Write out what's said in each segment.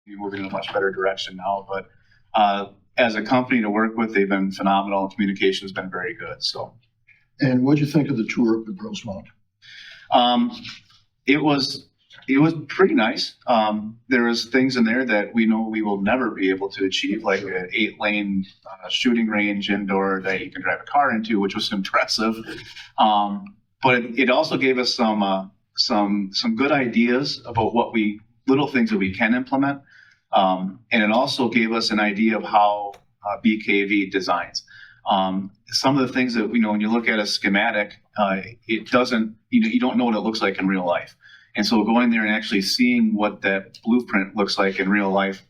be moving in a much better direction now. But as a company to work with, they've been phenomenal, and communication has been very good. So. And what'd you think of the tour up at Rosemount? It was pretty nice. There was things in there that we know we will never be able to achieve, like an 8-lane shooting range indoor that you can drive a car into, which was impressive. But it also gave us some good ideas about little things that we can implement. And it also gave us an idea of how BKV designs. Some of the things that, when you look at a schematic, it doesn't, you don't know what it looks like in real life. And so going there and actually seeing what that blueprint looks like in real life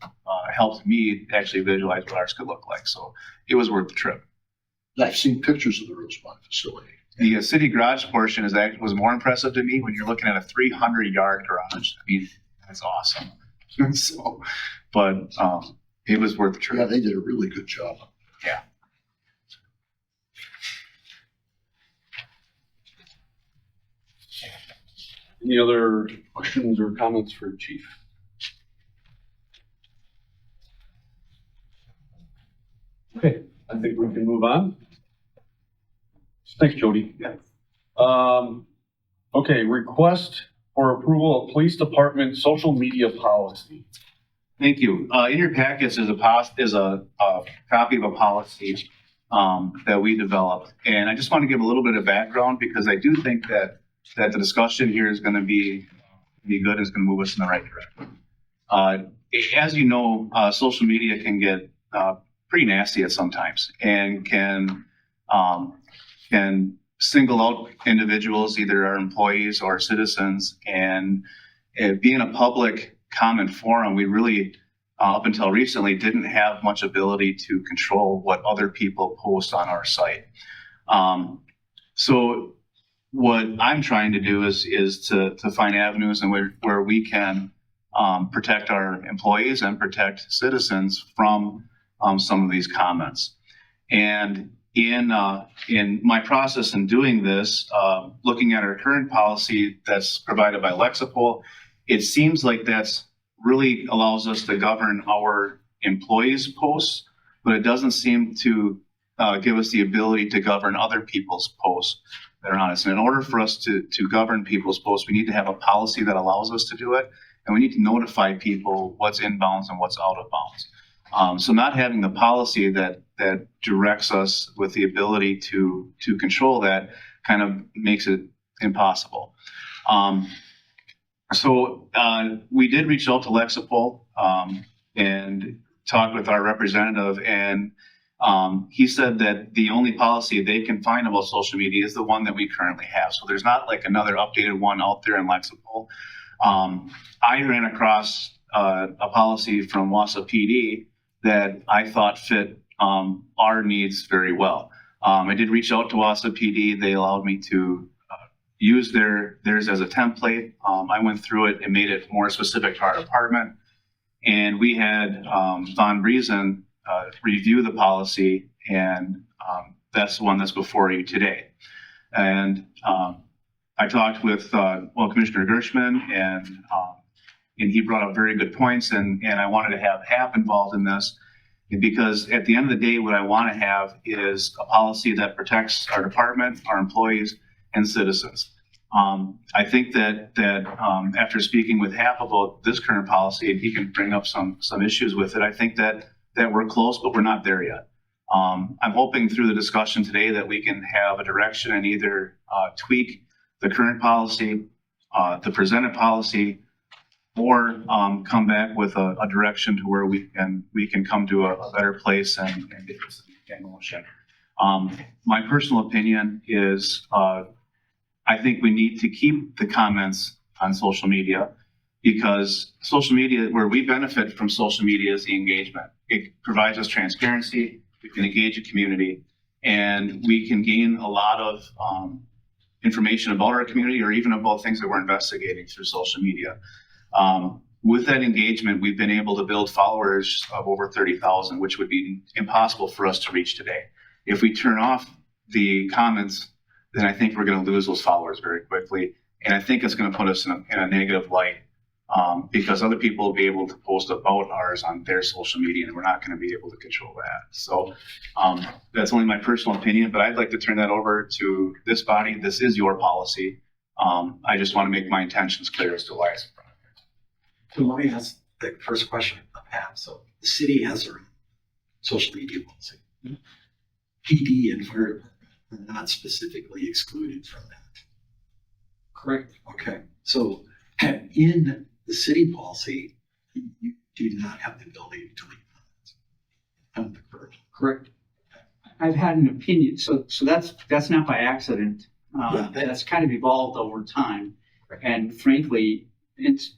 helped me actually visualize what ours could look like. So it was worth the trip. I've seen pictures of the Rosemount facility. The city garage portion was more impressive to me when you're looking at a 300-yard garage. I mean, that's awesome. So, but it was worth the trip. Yeah, they did a really good job. Yeah. Any other questions or comments for Chief? Okay, I think we can move on. Thanks, Jody. Yeah. Okay, request for approval of police department social media policy. Thank you. In your packets is a copy of a policy that we developed, and I just want to give a little bit of background because I do think that the discussion here is going to be good. It's going to move us in the right direction. As you know, social media can get pretty nasty at sometimes, and can single out individuals, either our employees or citizens, and being a public comment forum, we really, up until recently, didn't have much ability to control what other people post on our site. So what I'm trying to do is to find avenues in where we can protect our employees and protect citizens from some of these comments. And in my process in doing this, looking at our current policy that's provided by Lexipol, it seems like that's really allows us to govern our employees' posts, but it doesn't seem to give us the ability to govern other people's posts that are on us. And in order for us to govern people's posts, we need to have a policy that allows us to do it, and we need to notify people what's in bounds and what's out of bounds. So not having the policy that directs us with the ability to control that kind of makes it impossible. So we did reach out to Lexipol and talk with our representative, and he said that the only policy they can find about social media is the one that we currently have. So there's not like another updated one out there in Lexipol. I ran across a policy from Wausau PD that I thought fit our needs very well. I did reach out to Wausau PD. They allowed me to use theirs as a template. I went through it and made it more specific to our department. And we had Von Briesen review the policy, and that's the one that's before you today. And I talked with Commissioner Gershman, and he brought up very good points, and I wanted to have HAP involved in this, because at the end of the day, what I want to have is a policy that protects our department, our employees, and citizens. I think that after speaking with HAP about this current policy, and he can bring up some issues with it, I think that we're close, but we're not there yet. I'm hoping through the discussion today that we can have a direction and either tweak the current policy, the presented policy, or come back with a direction to where we can come to a better place and get this in motion. My personal opinion is I think we need to keep the comments on social media, because social media, where we benefit from social media, is the engagement. It provides us transparency, we can engage a community, and we can gain a lot of information about our community, or even about things that we're investigating through social media. With that engagement, we've been able to build followers of over 30,000, which would be impossible for us to reach today. If we turn off the comments, then I think we're going to lose those followers very quickly. And I think it's going to put us in a negative light because other people will be able to post about ours on their social media, and we're not going to be able to control that. So that's only my personal opinion, but I'd like to turn that over to this body. This is your policy. I just want to make my intentions clear as to why it's brought here. So let me ask the first question I have. So the city has their own social media policy. PD and fire department are not specifically excluded from that. Correct. Okay, so in the city policy, you do not have the ability to leave comments on the curb. Correct. I've had an opinion, so that's not by accident. Yeah. That's kind of evolved over time, and frankly, it's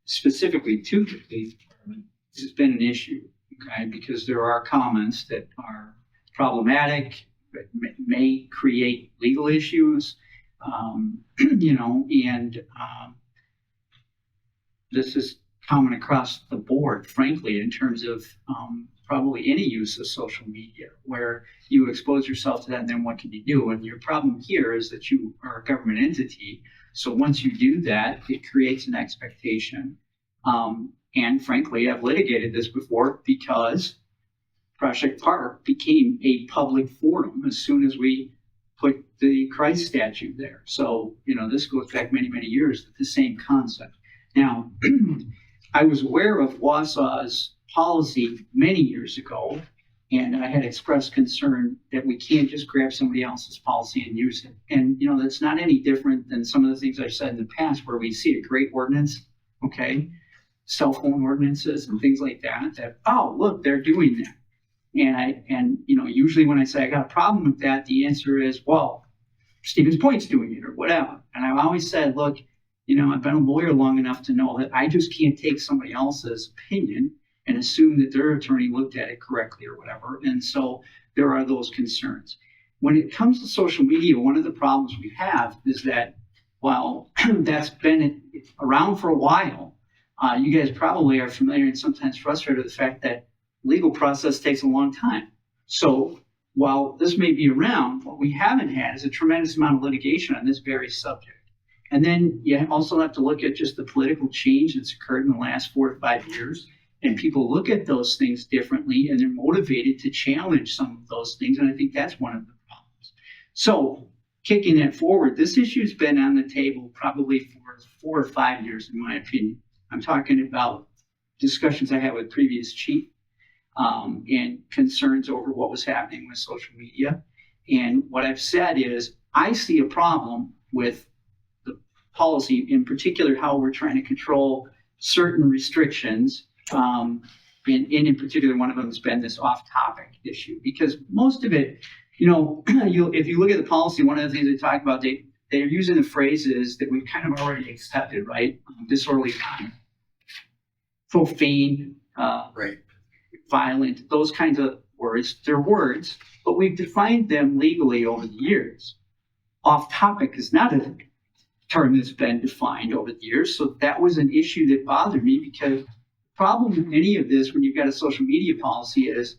specifically to the police department, it's been an issue. Okay, because there are comments that are problematic, that may create legal issues, and this is common across the board, frankly, in terms of probably any use of social media, where you expose yourself to that, and then what can you do? And your problem here is that you are a government entity. So once you do that, it creates an expectation. And frankly, I've litigated this before because Project Park became a public forum as soon as we put the Christ statue there. So, this goes back many, many years with the same concept. Now, I was aware of Wausau's policy many years ago, and I had expressed concern that we can't just grab somebody else's policy and use it. And, that's not any different than some of the things I've said in the past where we see a great ordinance, okay, cell phone ordinances and things like that, oh, look, they're doing that. And usually when I say I got a problem with that, the answer is, well, Stevens Point's doing it or whatever. And I've always said, look, I've been a lawyer long enough to know that I just can't take somebody else's opinion and assume that their attorney looked at it correctly or whatever. And so there are those concerns. When it comes to social media, one of the problems we have is that while that's been around for a while, you guys probably are familiar and sometimes frustrated with the fact that legal process takes a long time. So while this may be around, what we haven't had is a tremendous amount of litigation on this very subject. And then you also have to look at just the political change that's occurred in the last 4 to 5 years. And people look at those things differently, and they're motivated to challenge some of those things. And I think that's one of the problems. So kicking that forward, this issue's been on the table probably for 4 or 5 years, in my opinion. I'm talking about discussions I had with previous chief and concerns over what was happening with social media. And what I've said is I see a problem with the policy, in particular how we're trying to control certain restrictions. And in particular, one of them has been this off-topic issue, because most of it, if you look at the policy, one of the things they talk about, they're using the phrases that we've kind of already accepted, right? Disorderly conduct, profane, Right. violent, those kinds of words. They're words, but we've defined them legally over the years. Off-topic is not a term that's been defined over the years, so that was an issue that bothered me, because the problem with any of this when you've got a social media policy is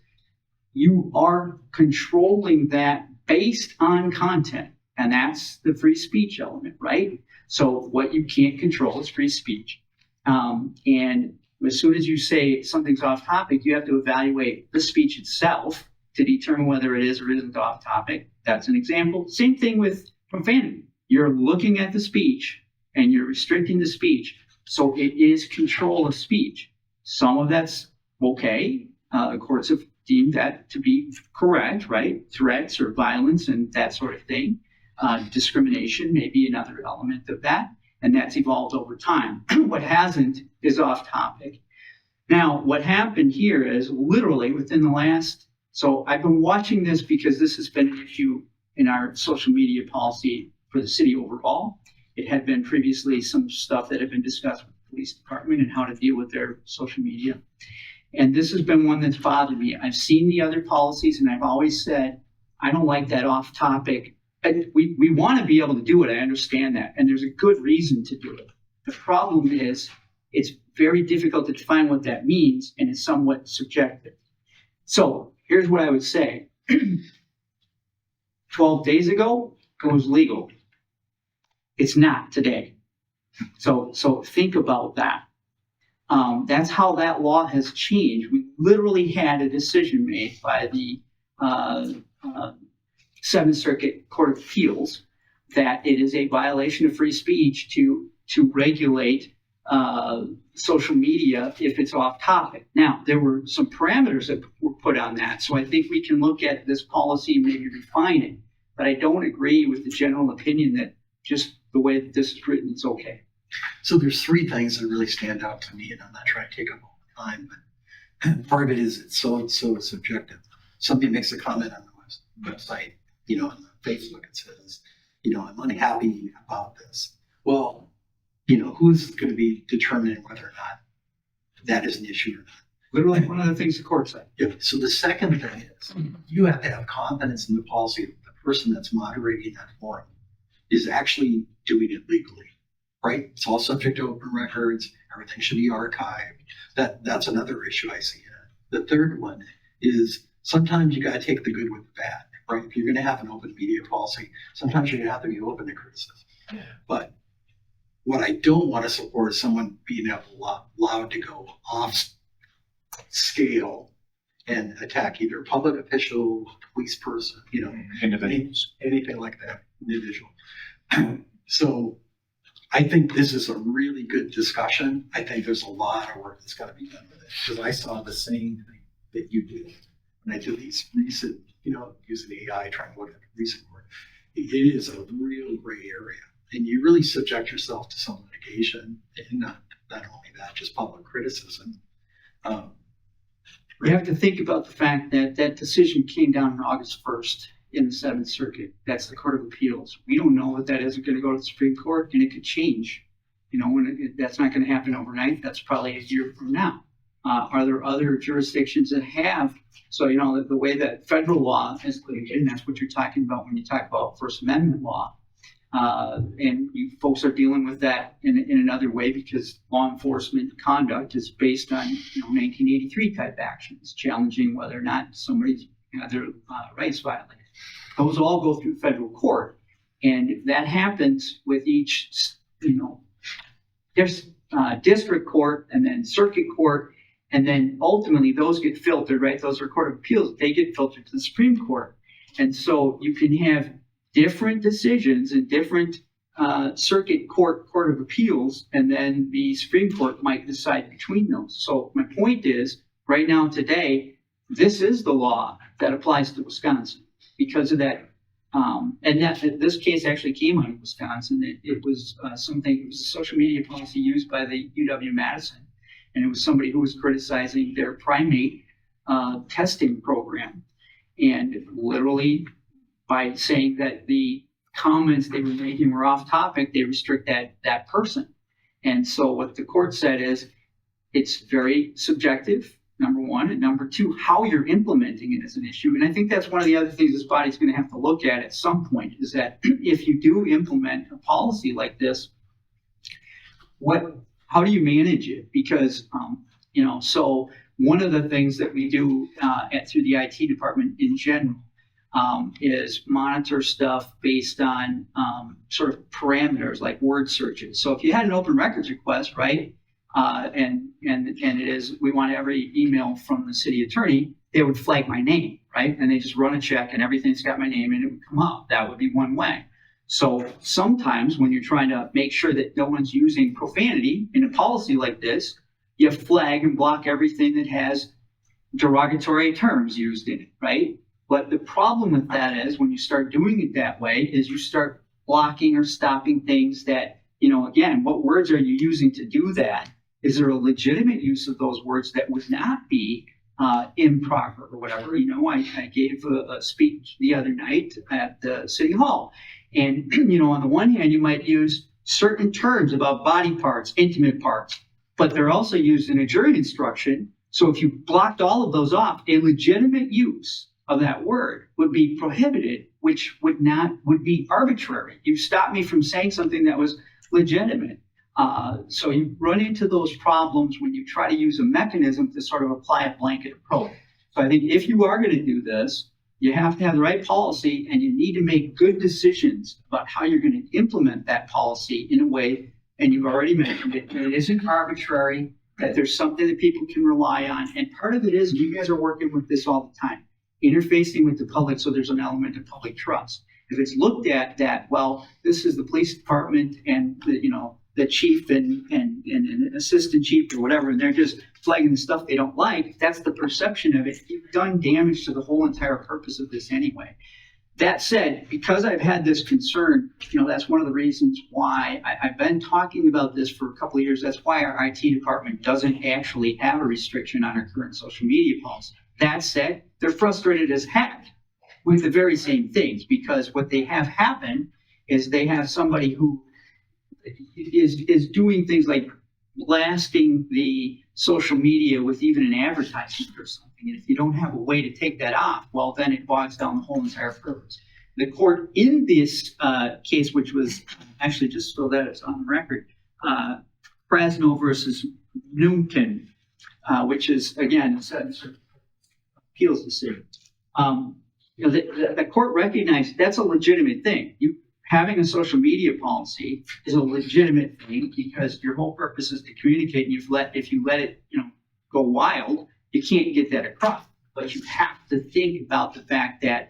you are controlling that based on content, and that's the free speech element, right? So what you can't control is free speech. And as soon as you say something's off topic, you have to evaluate the speech itself to determine whether it is or isn't off topic. That's an example. Same thing with profanity. You're looking at the speech and you're restricting the speech. So it is control of speech. Some of that's okay. The courts have deemed that to be correct, right? Threats or violence and that sort of thing. Discrimination may be another element of that. And that's evolved over time. What hasn't is off topic. Now, what happened here is literally within the last, so I've been watching this because this has been an issue in our social media policy for the city overall. It had been previously some stuff that had been discussed with the police department and how to deal with their social media. And this has been one that's bothered me. I've seen the other policies and I've always said, I don't like that off topic. And we want to be able to do it. I understand that. And there's a good reason to do it. The problem is it's very difficult to define what that means, and it's somewhat subjective. So here's what I would say. 12 days ago, it was legal. It's not today. So think about that. That's how that law has changed. We literally had a decision made by the Seventh Circuit Court of Appeals that it is a violation of free speech to regulate social media if it's off topic. Now, there were some parameters that were put on that, so I think we can look at this policy and maybe refine it. But I don't agree with the general opinion that just the way that this is written, it's okay. So there's three things that really stand out to me, and I'm not trying to take up all the time, but part of it is it's so subjective. Somebody makes a comment on the website, on Facebook, and says, I'm unhappy about this. Well, who's going to be determining whether or not that is an issue or not? Literally one of the things the court said. Yeah. So the second thing is you have to have confidence in the policy that the person that's moderating that forum is actually doing it legally, right? It's all subject to open records. Everything should be archived. That's another issue I see. The third one is sometimes you got to take the good with the bad, right? If you're going to have an open media policy, sometimes you're going to have to be open to criticism. But what I don't want to support is someone being allowed to go off scale and attack either a public official, police person, Individuals. anything like that, individual. So I think this is a really good discussion. I think there's a lot of work that's got to be done with it because I saw the same thing that you did when I did these recent, using AI, trying to look at recent work. It is a real gray area, and you really subject yourself to some litigation, and not only that, just public criticism. We have to think about the fact that that decision came down on August 1st in the Seventh Circuit. That's the Court of Appeals. We don't know that that isn't going to go to the Supreme Court, and it could change. That's not going to happen overnight. That's probably a year from now. Are there other jurisdictions that have? So, the way that federal law is litigated, and that's what you're talking about when you talk about First Amendment law. And you folks are dealing with that in another way because law enforcement conduct is based on 1983 type actions, challenging whether or not somebody's had their rights violated. Those all go through federal court, and if that happens with each, there's district court and then circuit court, and then ultimately those get filtered, right? Those are Court of Appeals. They get filtered to the Supreme Court, and so you can have different decisions in different circuit court of appeals, and then the Supreme Court might decide between those. So my point is, right now today, this is the law that applies to Wisconsin because of that. And this case actually came out of Wisconsin. It was it was a social media policy used by the UW-Madison, and it was somebody who was criticizing their primate testing program, and literally, by saying that the comments they were making were off topic, they restrict that person. And so what the court said is it's very subjective, number one, and number two, how you're implementing it is an issue. And I think that's one of the other things this body's going to have to look at some point is that if you do implement a policy like this, how do you manage it? Because, so one of the things that we do through the IT department in general is monitor stuff based on sort of parameters like word searches. So if you had an open records request, right, and it is, we want every email from the city attorney, they would flag my name, right? And they just run a check and everything's got my name and it would come up. That would be one way. So sometimes when you're trying to make sure that no one's using profanity in a policy like this, you flag and block everything that has derogatory terms used in it, right? But the problem with that is when you start doing it that way is you start blocking or stopping things that, again, what words are you using to do that? Is there a legitimate use of those words that would not be improper or whatever? I gave a speech the other night at the City Hall. And, on the one hand, you might use certain terms about body parts, intimate parts, but they're also used in a jury instruction. So if you blocked all of those off, a legitimate use of that word would be prohibited, which would be arbitrary. You stopped me from saying something that was legitimate. So you run into those problems when you try to use a mechanism to sort of apply a blanket approach. So I think if you are going to do this, you have to have the right policy and you need to make good decisions about how you're going to implement that policy in a way and you've already mentioned it, and it isn't arbitrary, that there's something that people can rely on. And part of it is, you guys are working with this all the time, interfacing with the public, so there's an element of public trust. If it's looked at that, well, this is the police department and the, you know, the chief and an assistant chief or whatever, and they're just flagging the stuff they don't like, that's the perception of it. You've done damage to the whole entire purpose of this anyway. That said, because I've had this concern, you know, that's one of the reasons why I've been talking about this for a couple of years. That's why our IT department doesn't actually have a restriction on our current social media policy. That said, they're frustrated as heck with the very same things, because what they have happen is they have somebody who is doing things like blasting the social media with even an advertisement or something. And if you don't have a way to take that off, well, then it bogs down the whole entire purpose. The court in this case, which was actually, just so that it's on the record, Krasno versus Newton, which is, again, it's a appeals decision. You know, the court recognized that's a legitimate thing. Having a social media policy is a legitimate thing, because your whole purpose is to communicate, and if you let it, you know, go wild, you can't get that across. But you have to think about the fact that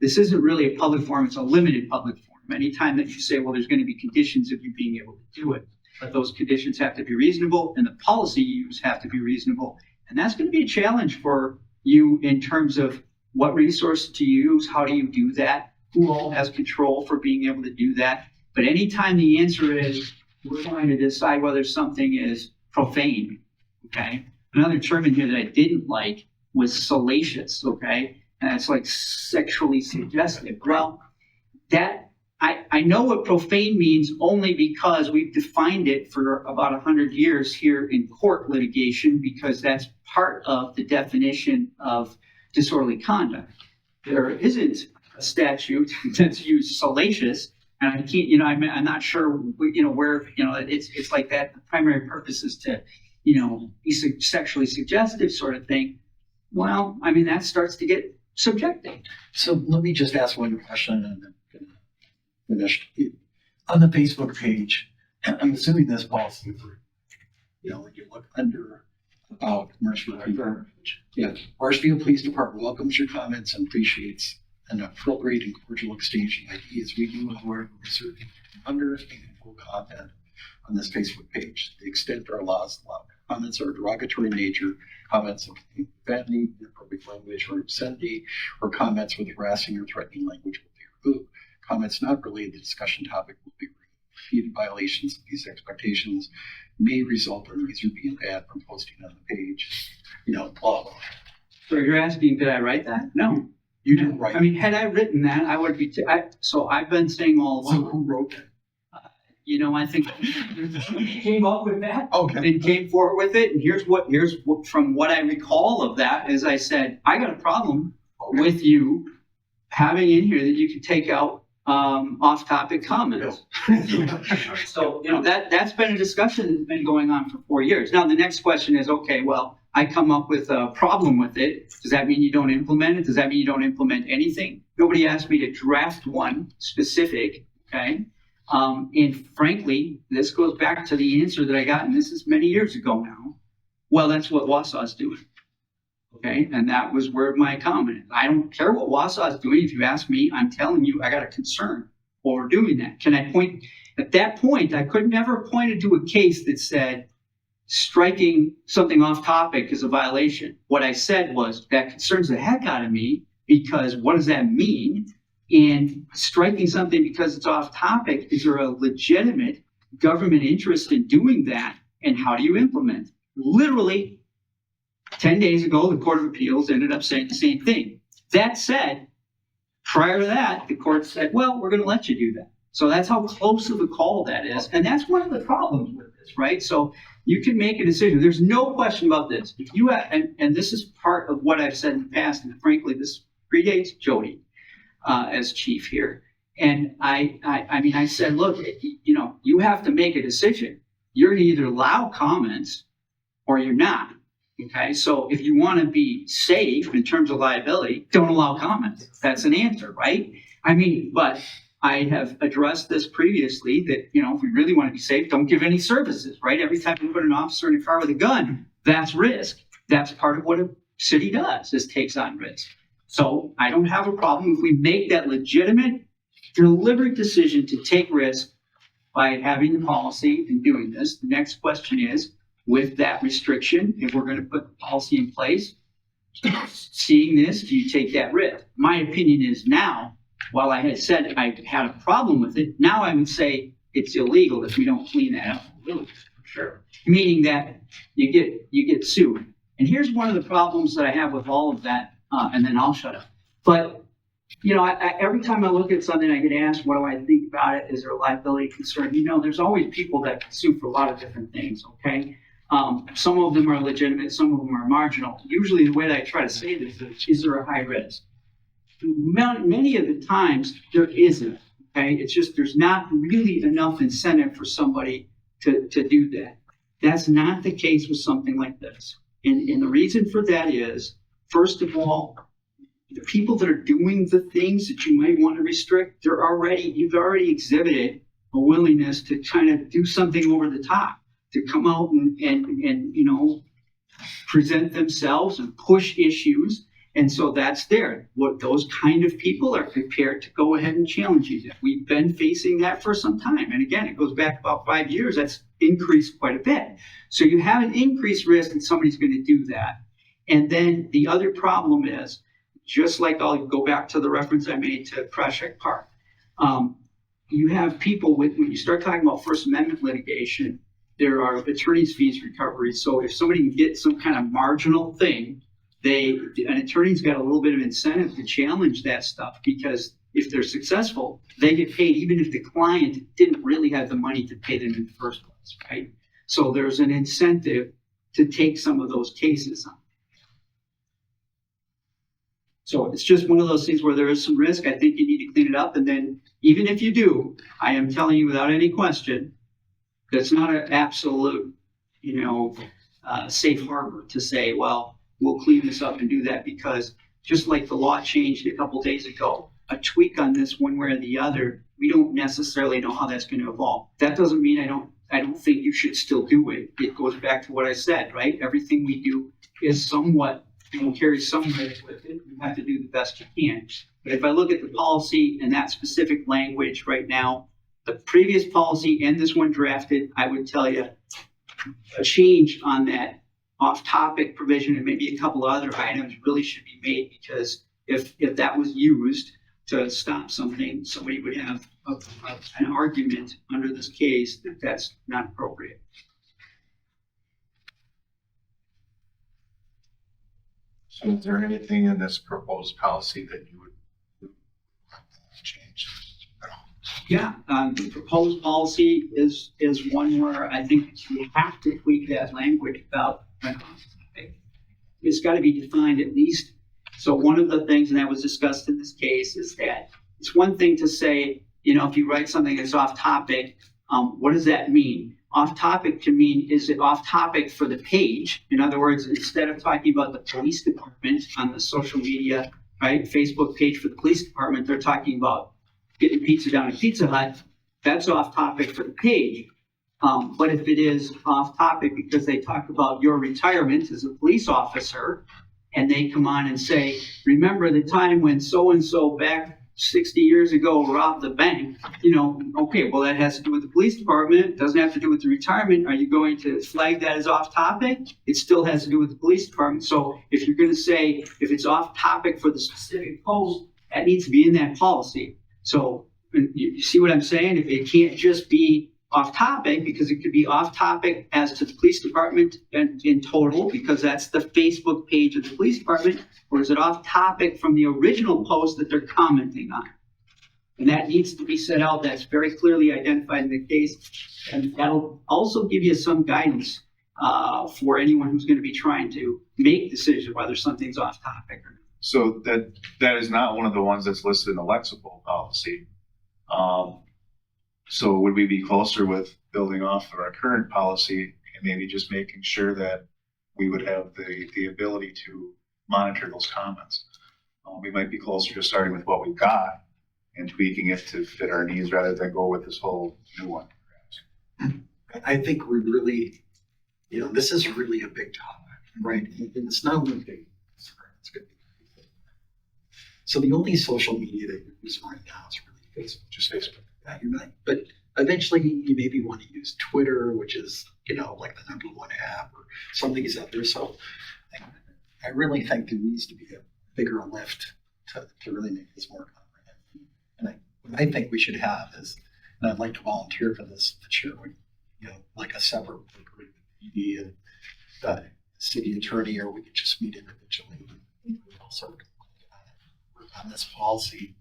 this isn't really a public forum, it's a limited public forum. Anytime that you say, well, there's going to be conditions of you being able to do it, but those conditions have to be reasonable, and the policy you use have to be reasonable. And that's going to be a challenge for you in terms of what resources to use, how do you do that, who all has control for being able to do that. But anytime the answer is, we're trying to decide whether something is profane, okay? Another term in here that I didn't like was salacious, okay? And it's like sexually suggestive. Well, that, I know what profane means only because we've defined it for about 100 years here in court litigation, because that's part of the definition of disorderly conduct. There isn't a statute that's used salacious, and I can't, you know, I'm not sure, you know, where, you know, it's like that. The primary purpose is to, you know, be sexually suggestive sort of thing. Well, I mean, that starts to get subjective. So let me just ask one question and then finish. On the Facebook page, I'm assuming this policy for, you know, when you look under about Marshfield Marshfield Police Department welcomes your comments and appreciates an appropriate and cordial exchange of ideas. We do, however, reserve under and full content on this Facebook page. To the extent our laws allow, comments are derogatory in nature, comments of profanity, inappropriate language, or obscenity, or comments with harassing or threatening language will be removed. Comments not related to the discussion topic will be removed. Repeated violations of these expectations may result in the user being banned from posting on the page. You know, blah, blah. So you're asking, did I write that? No. You didn't write. I mean, had I written that, I would be, so I've been saying all So along, who wrote it? you know, I think came up with that Okay. and came forward with it. And here's what, from what I recall of that, is I said, I got a problem with you having in here that you can take out off-topic comments. So, you know, that's been a discussion that's been going on for 4 years. Now, the next question is, okay, well, I come up with a problem with it. Does that mean you don't implement it? Does that mean you don't implement anything? Nobody asked me to draft one specific, okay? And frankly, this goes back to the answer that I got, and this is many years ago now. Well, that's what Wausau's doing. Okay, and that was where my comment is. I don't care what Wausau's doing. If you ask me, I'm telling you, I got a concern over doing that. Can I point? At that point, I could never point to a case that said striking something off topic is a violation. What I said was that concerns the heck out of me, because what does that mean? And striking something because it's off topic, is there a legitimate government interest in doing that? And how do you implement? Literally, 10 days ago, the Court of Appeals ended up saying the same thing. That said, prior to that, the court said, well, we're going to let you do that. So that's how close of a call that is. And that's one of the problems with this, right? So you can make a decision. There's no question about this. If you have, and this is part of what I've said in the past, and frankly, this predates Jody as chief here. And I mean, I said, look, you know, you have to make a decision. You're going to either allow comments or you're not. Okay, so if you want to be safe in terms of liability, don't allow comments. That's an answer, right? I mean, but I have addressed this previously that, you know, if we really want to be safe, don't give any services, right? Every time you put an officer in a car with a gun, that's risk. That's part of what a city does, is takes on risk. So I don't have a problem if we make that legitimate, deliberate decision to take risk by having the policy and doing this. The next question is, with that restriction, if we're going to put the policy in place, seeing this, do you take that risk? My opinion is now, while I had said I had a problem with it, now I would say it's illegal if we don't clean that up. Really, for sure. Meaning that you get sued. And here's one of the problems that I have with all of that, and then I'll shut up. But you know, every time I look at something, I get asked, what do I think about it? Is there a liability concern? You know, there's always people that can sue for a lot of different things, okay? Some of them are legitimate, some of them are marginal. Usually the way that I try to say this is there a high risk? Many of the times there isn't, okay? It's just there's not really enough incentive for somebody to do that. That's not the case with something like this. And the reason for that is, first of all, the people that are doing the things that you might want to restrict, you've already exhibited a willingness to kind of do something over the top, to come out and you know, present themselves and push issues. And so that's there. What those kind of people are prepared to go ahead and challenge you. We've been facing that for some time. And again, it goes back about 5 years. That's increased quite a bit. So you have an increased risk that somebody's going to do that. And then the other problem is, just like I'll go back to the reference I made to Prospect Park. You have people when you start talking about First Amendment litigation, there are attorney's fees recovery. So if somebody can get some kind of marginal thing, an attorney's got a little bit of incentive to challenge that stuff, because if they're successful, they get paid even if the client didn't really have the money to pay them in the first place, right? So there's an incentive to take some of those cases on. So it's just one of those things where there is some risk. I think you need to clean it up. And then even if you do, I am telling you without any question, that's not an absolute, you know, safe harbor to say, well, we'll clean this up and do that, because just like the law changed a couple days ago, a tweak on this one way or the other, we don't necessarily know how that's going to evolve. That doesn't mean I don't think you should still do it. It goes back to what I said, right? Everything we do is somewhat, you know, carry some risk with it. You have to do the best you can. But if I look at the policy and that specific language right now, the previous policy and this one drafted, I would tell you a change on that off-topic provision and maybe a couple of other items really should be made, because if that was used to stop something, somebody would have an argument under this case that that's not appropriate. So is there anything in this proposed policy that you would change at all? Yeah, the proposed policy is one where I think we have to tweak that language about it's got to be defined at least. So one of the things, and that was discussed in this case, is that it's one thing to say, you know, if you write something that's off topic, what does that mean? Off topic to mean, is it off topic for the page? In other words, instead of talking about the police department on the social media, right, Facebook page for the police department, they're talking about getting pizza down at Pizza Hut. That's off topic for the page. But if it is off topic because they talk about your retirement as a police officer, and they come on and say, remember the time when so-and-so back 60 years ago robbed the bank, you know, okay, well, that has to do with the police department. It doesn't have to do with the retirement. Are you going to flag that as off topic? It still has to do with the police department. So if you're going to say, if it's off topic for the specific post, that needs to be in that policy. So you see what I'm saying? If it can't just be off topic, because it could be off topic as to the police department and in total, because that's the Facebook page of the police department, or is it off topic from the original post that they're commenting on? And that needs to be set out. That's very clearly identified in the case. And that'll also give you some guidance for anyone who's going to be trying to make decisions whether something's off topic or not. So that is not one of the ones that's listed in the Lexipol policy. So would we be closer with building off of our current policy and maybe just making sure that we would have the ability to monitor those comments? We might be closer to starting with what we've got and tweaking it to fit our needs rather than go with this whole new one. I think we really, this is really a big topic, right? And it's not only big, it's going to be big. So the only social media that you're using right now is really Facebook. Just Facebook. Yeah, you're right. But eventually you maybe want to use Twitter, which is, like the #1 app or some of these others. So I really think there needs to be a bigger lift to really make this more comprehensive. And what I think we should have is, and I'd like to volunteer for this, the chair would, like a separate group with PD and the city attorney, or we could just meet individually. We also work on this policy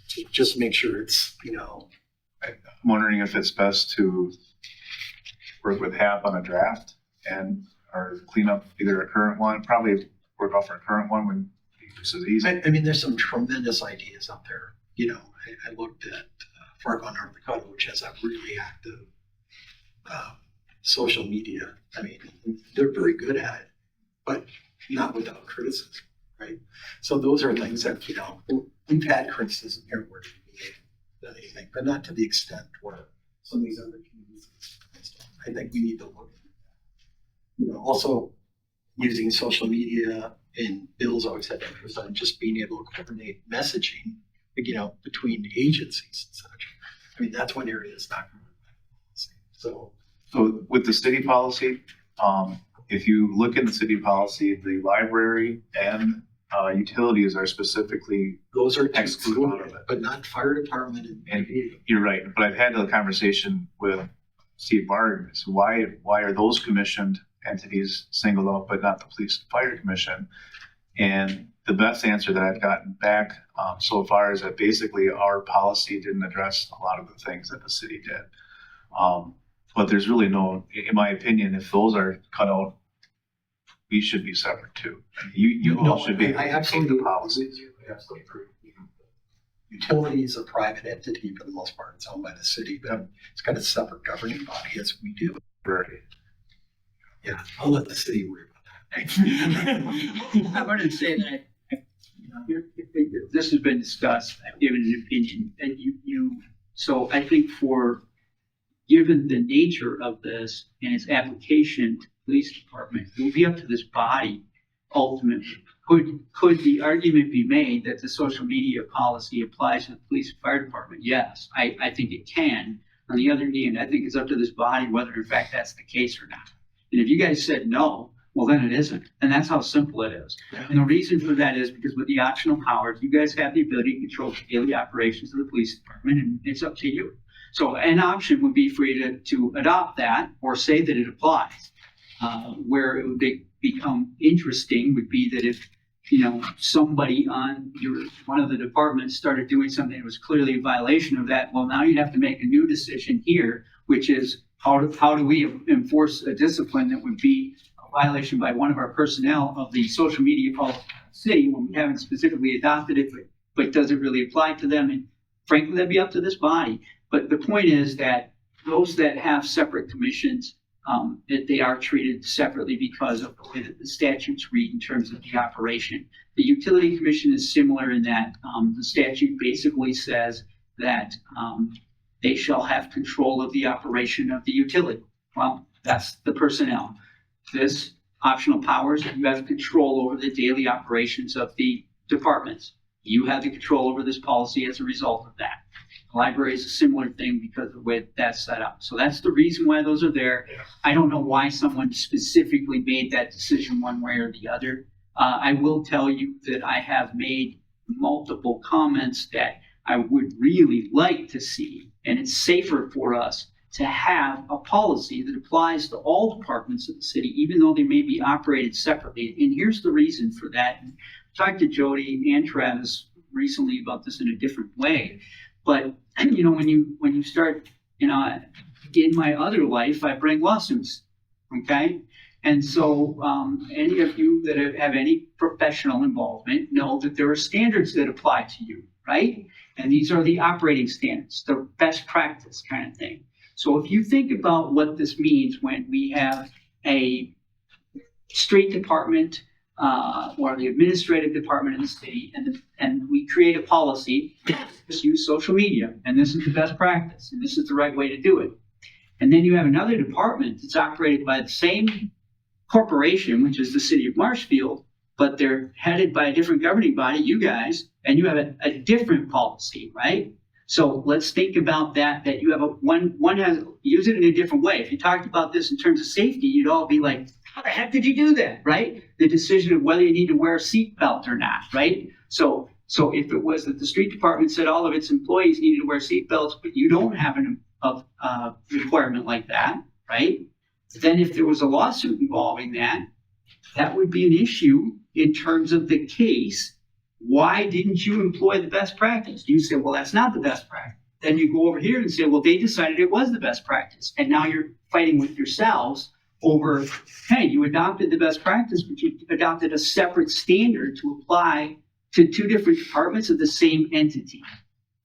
to just make sure it's, I'm wondering if it's best to work with HAP on a draft or clean up either a current one, probably work off our current one when this is easy. I mean, there's some tremendous ideas out there. I looked at Fargo, North Dakota, which has a really active social media. I mean, they're very good at it, but not without criticism, right? So those are things that, we've had criticism here where we done anything, but not to the extent where some of these other communities. I think we need to look at that. Also using social media, and Bill's always had interest on just being able to coordinate messaging, between agencies and such. I mean, that's one area that's not covered by the policy. So with the city policy, if you look in the city policy, the library and utilities are specifically, Those are Excluded out of excluded, it. but not fire department and you're right, but I've had the conversation with Steve Barton. So why are those commissioned entities singled out, but not the police and fire commission? And the best answer that I've gotten back so far is that basically our policy didn't address a lot of the things that the city did. But there's really no, in my opinion, if those are cut out, we should be separate too. You all should be. I able to absolutely take the policy. I absolutely agree. Utility is a private entity for the most part. It's owned by the city, but it's got a separate governing body as we do. Right. Yeah, I'll let the city worry about that. I wanted to say that, this has been discussed, I've given an opinion, and so I think given the nature of this and its application to the police department, it will be up to this body ultimately. Could the argument be made that the social media policy applies to the police and fire department? Yes, I think it can. On the other hand, I think it's up to this body whether in fact that's the case or not. And if you guys said no, well, then it isn't. And that's how simple it is. And the reason for that is because with the optional powers, you guys have the ability to control the daily operations of the police department, and it's up to you. So an option would be for you to adopt that or say that it applies. Where it would become interesting would be that if, somebody on one of the departments started doing something that was clearly a violation of that, well, now you'd have to make a new decision here, which is how do we enforce a discipline that would be a violation by one of our personnel of the social media policy of the city when we haven't specifically adopted it, but does it really apply to them? And frankly, that'd be up to this body. But the point is that those that have separate commissions, that they are treated separately because of the way that the statutes read in terms of the operation. The utility commission is similar in that the statute basically says that they shall have control of the operation of the utility. Well, that's the personnel. This optional powers, you have control over the daily operations of the departments. You have the control over this policy as a result of that. The library is a similar thing because of the way that's set up. So that's the reason why those are there. I don't know why someone specifically made that decision one way or the other. I will tell you that I have made multiple comments that I would really like to see, and it's safer for us to have a policy that applies to all departments of the city, even though they may be operated separately. And here's the reason for that. I talked to Jody and Travis recently about this in a different way. But, when you start, in my other life, I bring lawsuits, okay? And so any of you that have any professional involvement know that there are standards that apply to you, right? And these are the operating standards, the best practice kind of thing. So if you think about what this means when we have a street department or the administrative department in the city, and we create a policy, just use social media, and this is the best practice, and this is the right way to do it. And then you have another department that's operated by the same corporation, which is the city of Marshfield, but they're headed by a different governing body, you guys, and you have a different policy, right? So let's think about that you have one has, use it in a different way. If you talked about this in terms of safety, you'd all be like, how the heck did you do that, right? The decision of whether you need to wear a seatbelt or not, right? So if it was that the street department said all of its employees needed to wear seatbelts, but you don't have a requirement like that, right? Then if there was a lawsuit involving that, that would be an issue in terms of the case. Why didn't you employ the best practice? You say, well, that's not the best practice. Then you go over here and say, well, they decided it was the best practice. And now you're fighting with yourselves over, hey, you adopted the best practice, but you adopted a separate standard to apply to two different departments of the same entity.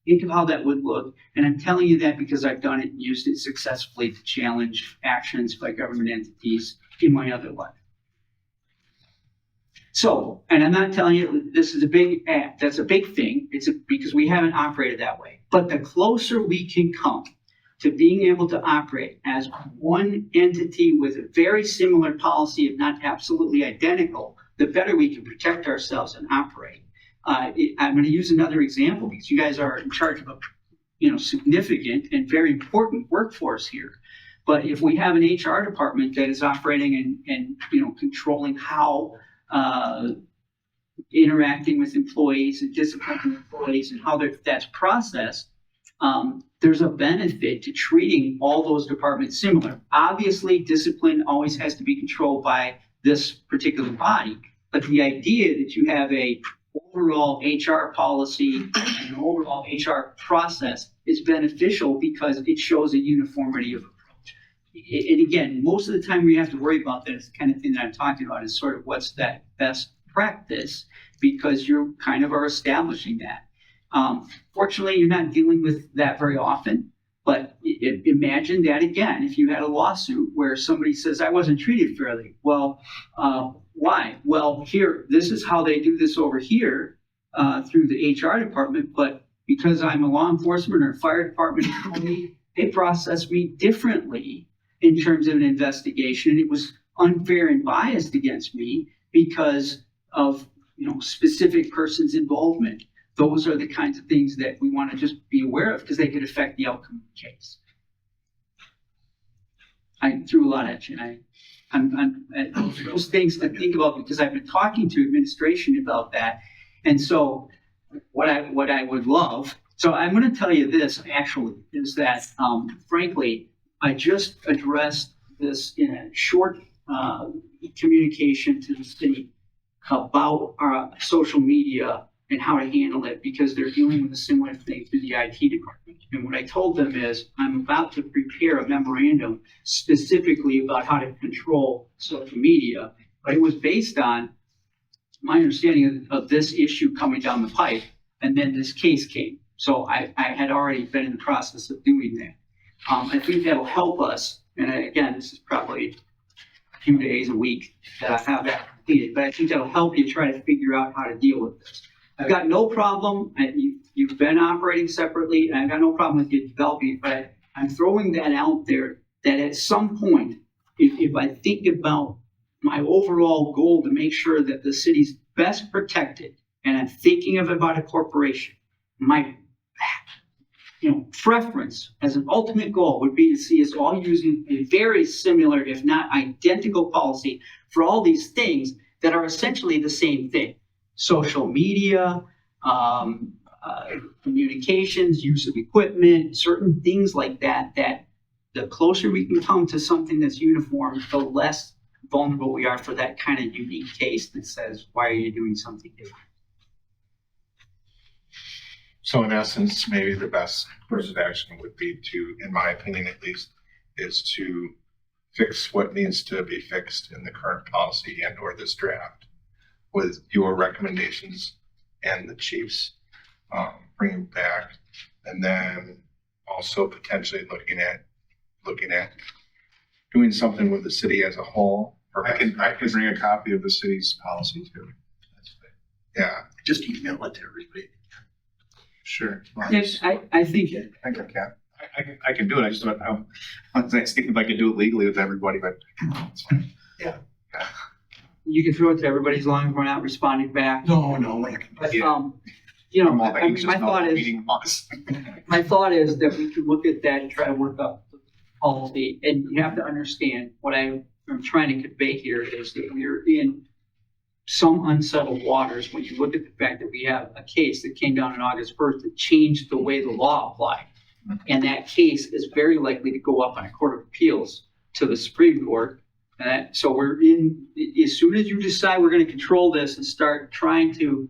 Think of how that would look. And I'm telling you that because I've done it and used it successfully to challenge actions by government entities in my other life. So, and I'm not telling you this is a big act. That's a big thing. Because we haven't operated that way. But the closer we can come to being able to operate as one entity with a very similar policy, if not absolutely identical, the better we can protect ourselves and operate. I'm going to use another example because you guys are in charge of a significant and very important workforce here. But if we have an HR department that is operating and controlling how interacting with employees and disciplining employees and how that's processed, there's a benefit to treating all those departments similar. Obviously, discipline always has to be controlled by this particular body, but the idea that you have a overall HR policy and an overall HR process is beneficial because it shows a uniformity of approach. And again, most of the time we have to worry about this kind of thing that I'm talking about is sort of what's that best practice, because you kind of are establishing that. Fortunately, you're not dealing with that very often, but imagine that again, if you had a lawsuit where somebody says, I wasn't treated fairly. Well, why? Well, this is how they do this over here through the HR department, but because I'm a law enforcement or fire department employee, they process me differently in terms of an investigation. It was unfair and biased against me because of specific person's involvement. Those are the kinds of things that we want to just be aware of because they could affect the outcome of the case. I threw a lot at you. I'm those things to think about because I've been talking to administration about that. And so what I would love, so I'm going to tell you this actually, is that frankly, I just addressed this in a short communication to the city about our social media and how to handle it because they're dealing with a similar thing through the IT department. And what I told them is I'm about to prepare a memorandum specifically about how to control social media, but it was based on my understanding of this issue coming down the pipe, and then this case came. So I had already been in the process of doing that. I think that'll help us, and again, this is probably a few days, a week that I have that completed, but I think that'll help you try to figure out how to deal with this. I've got no problem, and you've been operating separately, and I've got no problem with you developing it, but I'm throwing that out there that at some point, if I think about my overall goal to make sure that the city's best protected, and I'm thinking about a corporation, my preference as an ultimate goal would be to see us all using a very similar, if not identical policy for all these things that are essentially the same thing. Social media, communications, use of equipment, certain things like that, that the closer we can come to something that's uniform, the less vulnerable we are for that kind of unique case that says, why are you doing something different? So in essence, maybe the best course of action would be to, in my opinion at least, is to fix what needs to be fixed in the current policy and or this draft with your recommendations and the chief's bring it back, and then also potentially looking at doing something with the city as a whole I can bring a copy of the city's policy too. Yeah, Just email it to everybody. Sure. Yes, I think I think I can. I can do it. I just don't know. I was thinking if I could do it legally with everybody, but it's fine. you can throw it to everybody as long as we're not responding back. No, we're not But, Yeah. you know, I'm all I mean, anxious my about thought is, meeting us. my thought is that we could look at that and try to work up the policy. And you have to understand what I'm trying to convey here is that we're in some unsettled waters when you look at the fact that we have a case that came down on August 1st that changed the way the law applied. And that case is very likely to go up on a court of appeals to the Supreme Court. So we're in, as soon as you decide we're going to control this and start trying to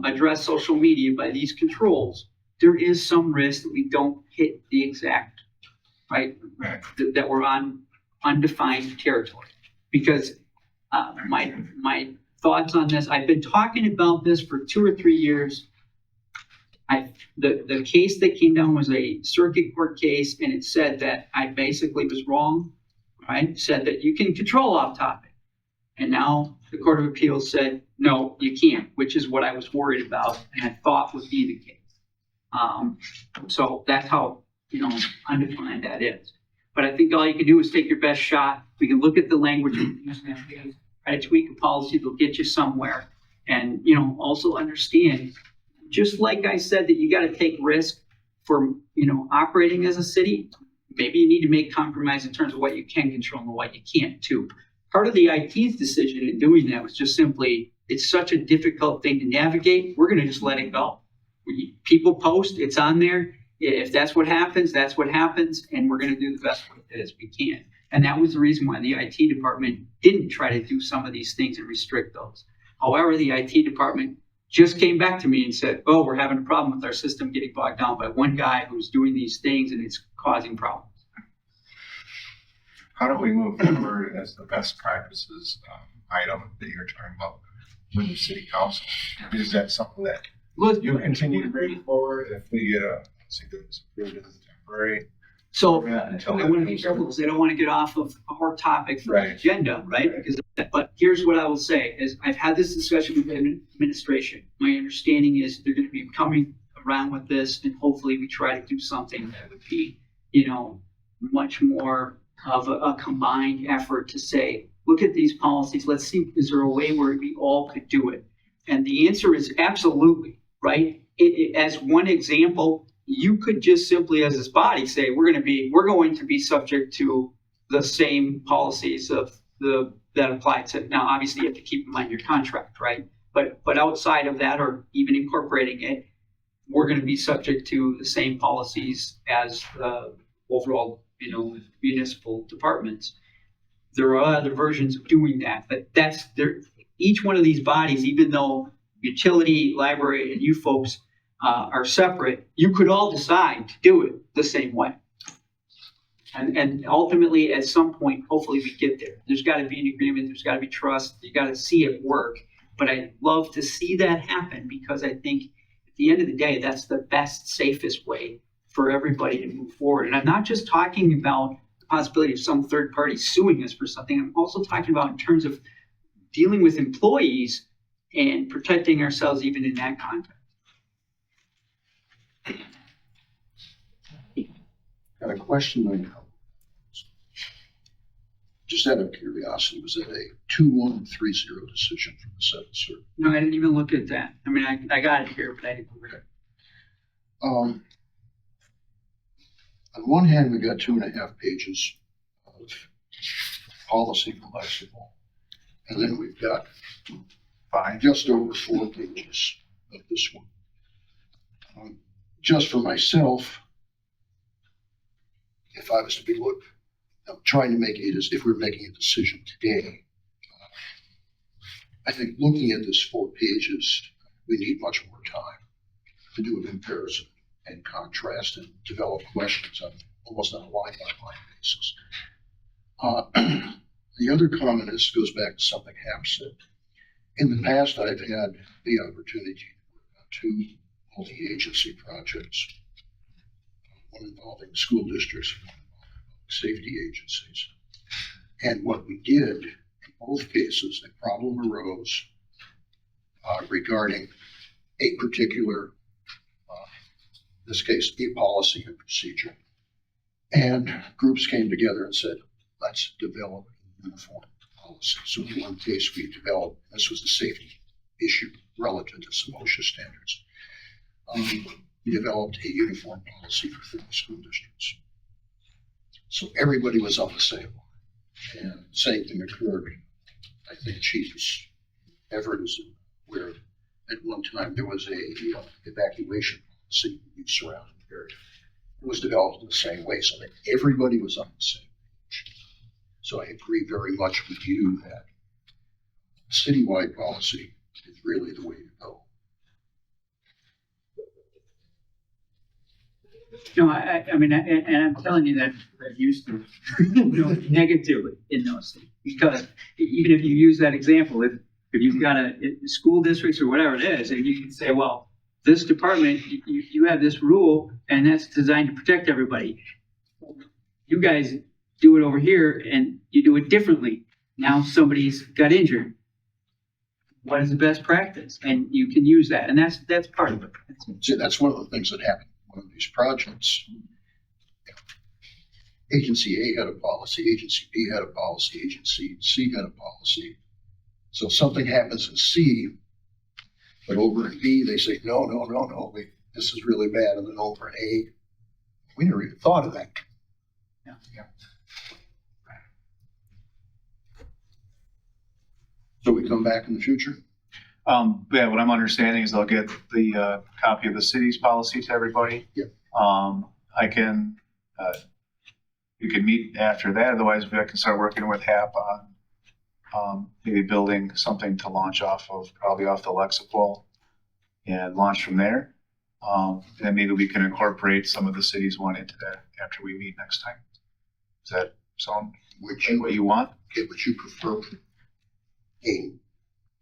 address social media by these controls, there is some risk that we don't hit the exact, right? That we're on undefined territory. Because my thoughts on this, I've been talking about this for 2 or 3 years. The case that came down was a circuit court case, and it said that I basically was wrong, right? Said that you can control off topic. And now the Court of Appeals said, no, you can't, which is what I was worried about and I thought would be the case. So that's how, undefined that is. But I think all you can do is take your best shot. We can look at the language and try to tweak a policy that'll get you somewhere. And, also understand, just like I said, that you got to take risk for, operating as a city. Maybe you need to make compromise in terms of what you can control and what you can't too. Part of the IT's decision in doing that was just simply, it's such a difficult thing to navigate. We're going to just let it go. People post, it's on there. If that's what happens, that's what happens. And we're going to do the best with it as we can. And that was the reason why the IT department didn't try to do some of these things and restrict those. However, the IT department just came back to me and said, oh, we're having a problem with our system getting bogged down by one guy who's doing these things and it's causing problems. how do we move forward as the best practices item that you're talking about with the city council? Is that something that you continue to bring forward if we get a, say this approved as a temporary? So Until I want to be careful because I don't want to get off of our topic for the Right. agenda, right? But here's what I will say is I've had this discussion with the administration. My understanding is they're going to be coming around with this and hopefully we try to do something that would be, much more of a combined effort to say, look at these policies. Let's see, is there a way where we all could do it? And the answer is absolutely, right? As one example, you could just simply as this body say, we're going to be subject to the same policies that apply to, now obviously you have to keep in mind your contract, right? But outside of that, or even incorporating it, we're going to be subject to the same policies as the overall, municipal departments. There are other versions of doing that, but each one of these bodies, even though utility, library, and you folks are separate, you could all decide to do it the same way. And ultimately, at some point, hopefully we get there. There's got to be an agreement. There's got to be trust. You got to see it work. But I'd love to see that happen because I think at the end of the day, that's the best, safest way for everybody to move forward. And I'm not just talking about the possibility of some third party suing us for something. I'm also talking about in terms of dealing with employees and protecting ourselves even in that context. Got a question on how. Just out of curiosity, was that a 2-1-3-0 decision from the Seventh Circuit? No, I didn't even look at that. I mean, I got it here, but I didn't look at it. On one hand, we got 2.5 pages of policy from Lexipol. And then we've got just over 4 pages of this one. Just for myself, if I was to be I'm trying to make it as if we're making a decision today. I think looking at this 4 pages, we need much more time to do a comparison and contrast and develop questions on almost on a line-by-line basis. The other comment goes back to something Hap said. In the past, I've had the opportunity to work on 2 multi-agency projects, one involving school districts and one involving safety agencies. And what we did in both cases, a problem arose regarding a particular, in this case, a policy and procedure. And groups came together and said, let's develop a uniform policy. So in one case, we developed, this was a safety issue relative to some OSHA standards. We developed a uniform policy for 30 school districts. So everybody was on the same line. And same thing occurred. I think Chief Everett is aware at one time there was a evacuation policy in the surrounding area. It was developed in the same way so that everybody was on the same page. So I agree very much with you that citywide policy is really the way to go. No, I mean, and I'm telling you that I used to, negatively in those things. Because even if you use that example, if you've got school districts or whatever it is, and you can say, well, this department, you have this rule and that's designed to protect everybody. You guys do it over here and you do it differently. Now somebody's got injured. What is the best practice? And you can use that. And that's part of it. See, that's one of the things that happened in one of these projects. Agency A had a policy, Agency B had a policy, Agency C had a policy. So something happens in C, but over in B, they say, no, this is really bad. And then over in A, we never even thought of that. Yeah. So we come back in the future? Yeah, what I'm understanding is I'll get the copy of the city's policy to everybody. Yep. I can, we can meet after that. Otherwise, I can start working with HAP on maybe building something to launch off of, probably off the Lexipol and launch from there. And maybe we can incorporate some of the cities one into that after we meet next time. Does that sound like what you want? Okay, would you prefer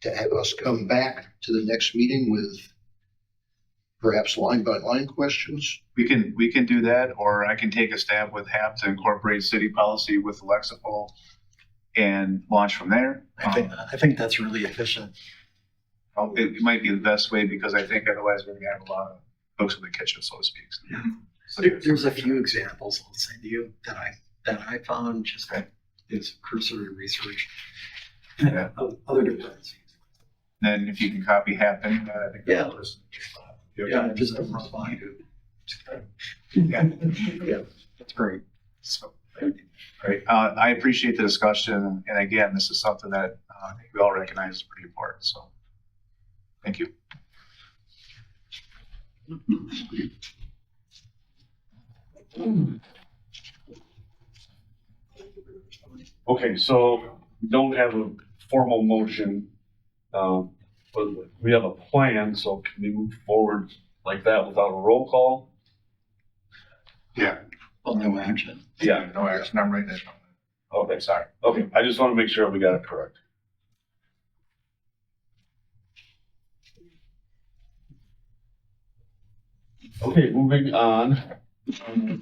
to have us come back to the next meeting with perhaps line by line questions? We can do that, or I can take a stab with HAP to incorporate city policy with Lexipol and launch from there. I think that's really efficient. It might be the best way because I think otherwise we're gonna have a lot of cooks in the kitchen, so to speak. So There's a few examples I'll send you that I found just doing some cursory research. Yeah. Other departments. then if you can copy HAP in that, I think. Yeah. that'll Yeah, just respond to. Yeah. That's great. So, right. I appreciate the discussion, and again, this is something that I think we all recognize is pretty important. So, thank you. Okay, so we don't have a formal motion, but we have a plan, so can we move forward like that without a roll call? Yeah, Well, no action. Yeah. no action, I'm writing it. Okay, sorry. Okay, I just want to make sure we got it correct. Okay, moving on.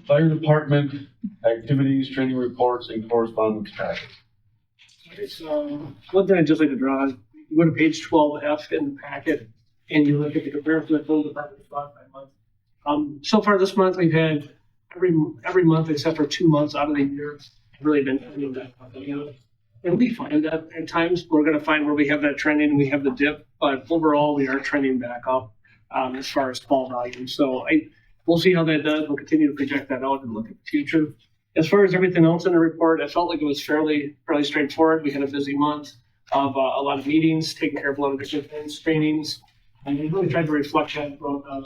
Fire department activities, training reports, and correspondence package. Okay, so one thing I'd just like to draw is you go to page 12F in the packet and you look at the comparison of full department response by month. So far this month, we've had every month except for 2 months out of the year really been trending back up. And we find that at times we're going to find where we have that trending and we have the dip, but overall we are trending back up as far as call volume. So we'll see how that does. We'll continue to project that out and look at the future. As far as everything else in the report, I felt like it was fairly straightforward. We had a busy month of a lot of meetings, taking care of a lot of different things, trainings, and we really tried to reflect that throughout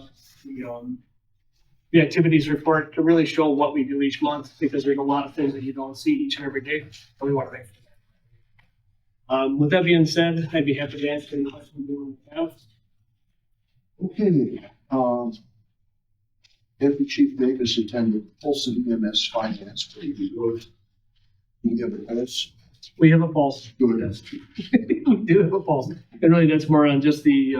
the activities report to really show what we do each month, because there's a lot of things that you don't see each and every day, and we want to make sure. With that being said, I'd be happy to answer any questions you have. Okay, Deputy Chief Davis attended Folsom EMS Finance Review. We have a pulse. Good. We do have a pulse. And really that's more on just the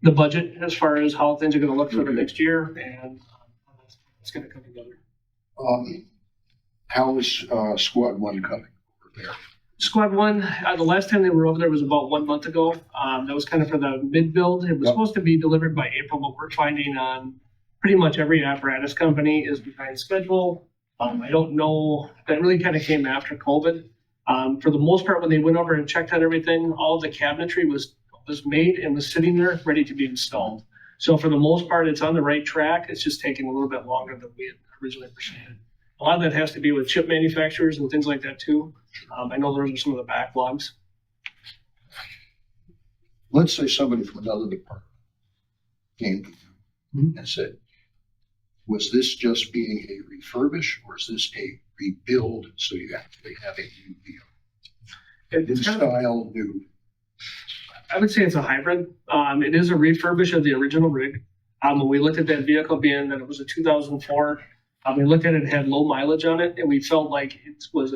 budget as far as how things are going to look for the next year and how it's going to come together. How is Squad 1 coming over there? Squad one, the last time they were over there was about 1 month ago. That was kind of for the mid build. It was Yep. supposed to be delivered by April, but we're finding on pretty much every apparatus company is behind schedule. I don't know, that really kind of came after COVID. For the most part, when they went over and checked on everything, all the cabinetry was made and was sitting there ready to be installed. So for the most part, it's on the right track. It's just taking a little bit longer than we had originally foreseen. A lot of that has to be with chip manufacturers and things like that too. I know those are some of the backlogs. Let's say somebody from another department came to you and said, was this just being a refurbish or is this a rebuild so you actually have a new vehicle? New It's kind of, style, new. I would say it's a hybrid. It is a refurbish of the original rig. When we looked at that vehicle being that it was a 2004, we looked at it, it had low mileage on it, and we felt like it was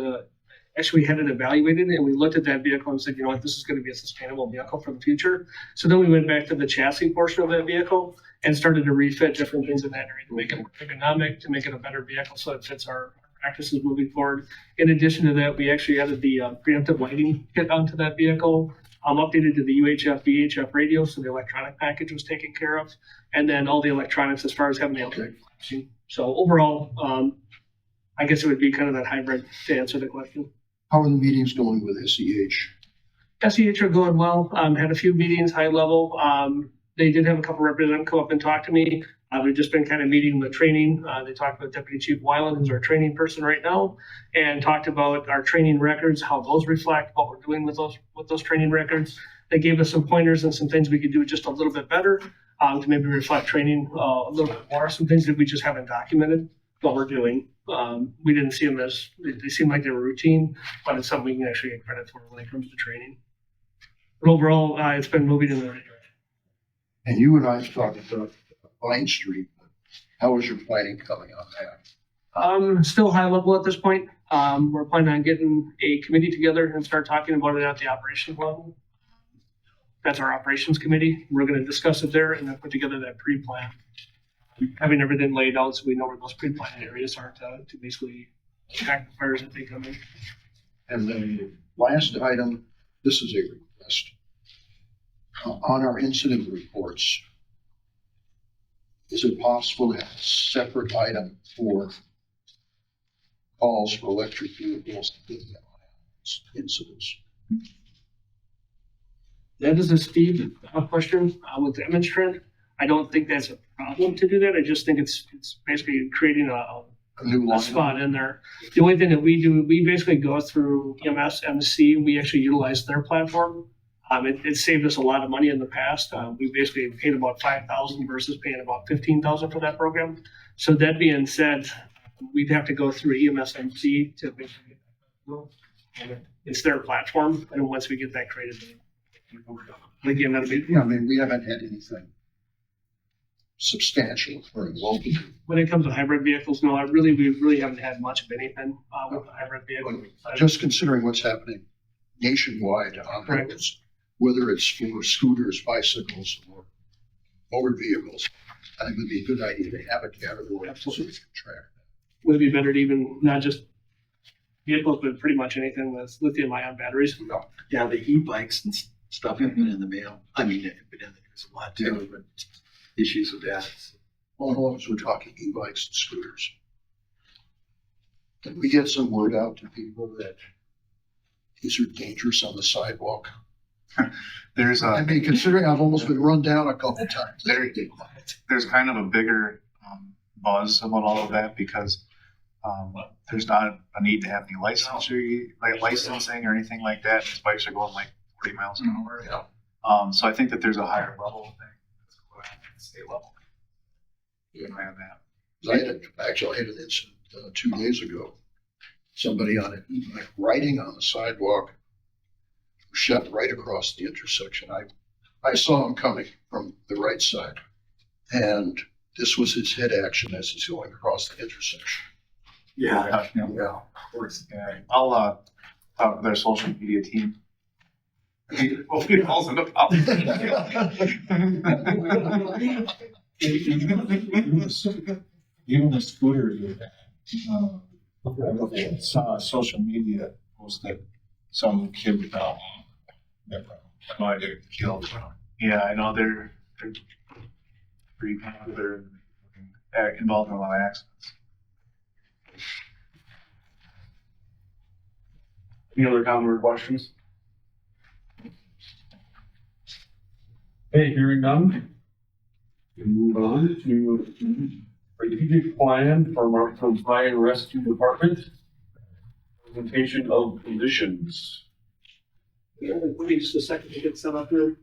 actually we had it evaluated, and we looked at that vehicle and said, you know what, this is going to be a sustainable vehicle for the future. So then we went back to the chassis portion of that vehicle and started to refit different things in that area to make it more ergonomic, to make it a better vehicle so it fits our practices moving forward. In addition to that, we actually added the preemptive lighting kit onto that vehicle, updated to the UHF, VHF radio, so the electronic package was taken care of, and then all the electronics as far as having the electronic flashing. So overall, I guess it would be kind of that hybrid to answer the question. How are the meetings going with SEH? SEH are going well. Had a few meetings, high level. They did have a couple representatives come up and talk to me. We've just been kind of meeting with training. They talked with Deputy Chief Weiland, who's our training person right now, and talked about our training records, how those reflect what we're doing with those training records. They gave us some pointers and some things we could do just a little bit better to maybe reflect training a little bit more. Some things that we just haven't documented what we're doing. We didn't see them as, they seemed like they were routine, but it's something we can actually get credit for when it comes to training. But overall, it's been moving in the right direction. And you and I have talked about Vine Street. How is your planning coming on that? Still high level at this point. We're planning on getting a committee together and start talking about it at the operations level. That's our operations committee. We're going to discuss it there and then put together that pre-plan. Having everything laid out so we know where those pre-planned areas are to basically attack the fires if they come in. And the last item, this is a request. On our incident reports, is it possible to have a separate item for calls for electric vehicles incidents? That is a Steve question with the image trend. I don't think that's a problem to do that. I just think it's basically creating a new line. spot in there. The only thing that we do, we basically go through EMS, MC. We actually utilize their platform. It saved us a lot of money in the past. We basically paid about $5,000 versus paying about $15,000 for that program. So that being said, we'd have to go through EMS MC to basically get that. It's their platform, and once we get that created, again, that'll be. Yeah, I mean, we haven't had anything substantial for local. When it comes to hybrid vehicles, no, we really haven't had much of anything with the hybrid vehicle. Just considering what's happening nationwide on Right. roads, whether it's for scooters, bicycles, or motor vehicles, I think it would be a good idea to have a category so we can track. Would it be better to even not just vehicles, but pretty much anything with lithium-ion batteries? Yeah, the e-bikes and stuff have been in the mail. I mean, it's been in the news a lot too, but issues with that. Well, as long as we're talking e-bikes and scooters. Can we get some word out to people that these are dangerous on the sidewalk? There's I a, mean, considering I've almost been run down a couple times. there's kind of a bigger buzz about all of that because there's not a need to have any licensing or anything like that. These bikes are going like 40 miles an hour. Yeah. So I think that there's a higher level thing. That's going on at the state level. You can have that. I had an incident 2 days ago. Somebody on an e-bike riding on the sidewalk shot right across the intersection. I saw him coming from the right side, and this was his head action as he's going across the intersection. Yeah. Yeah. Of course. Yeah. I'll talk with our social media team. Hopefully it falls into Even the scooters with that. I saw a social media post that some kid, that might have killed. Yeah, I know they're pretty, they're involved in a lot of accidents. Any other comment or questions? Okay, hearing none. We move on to strategic plan for Marshall Fire and Rescue Department. Presentation of positions. Give me just a second to get set up here.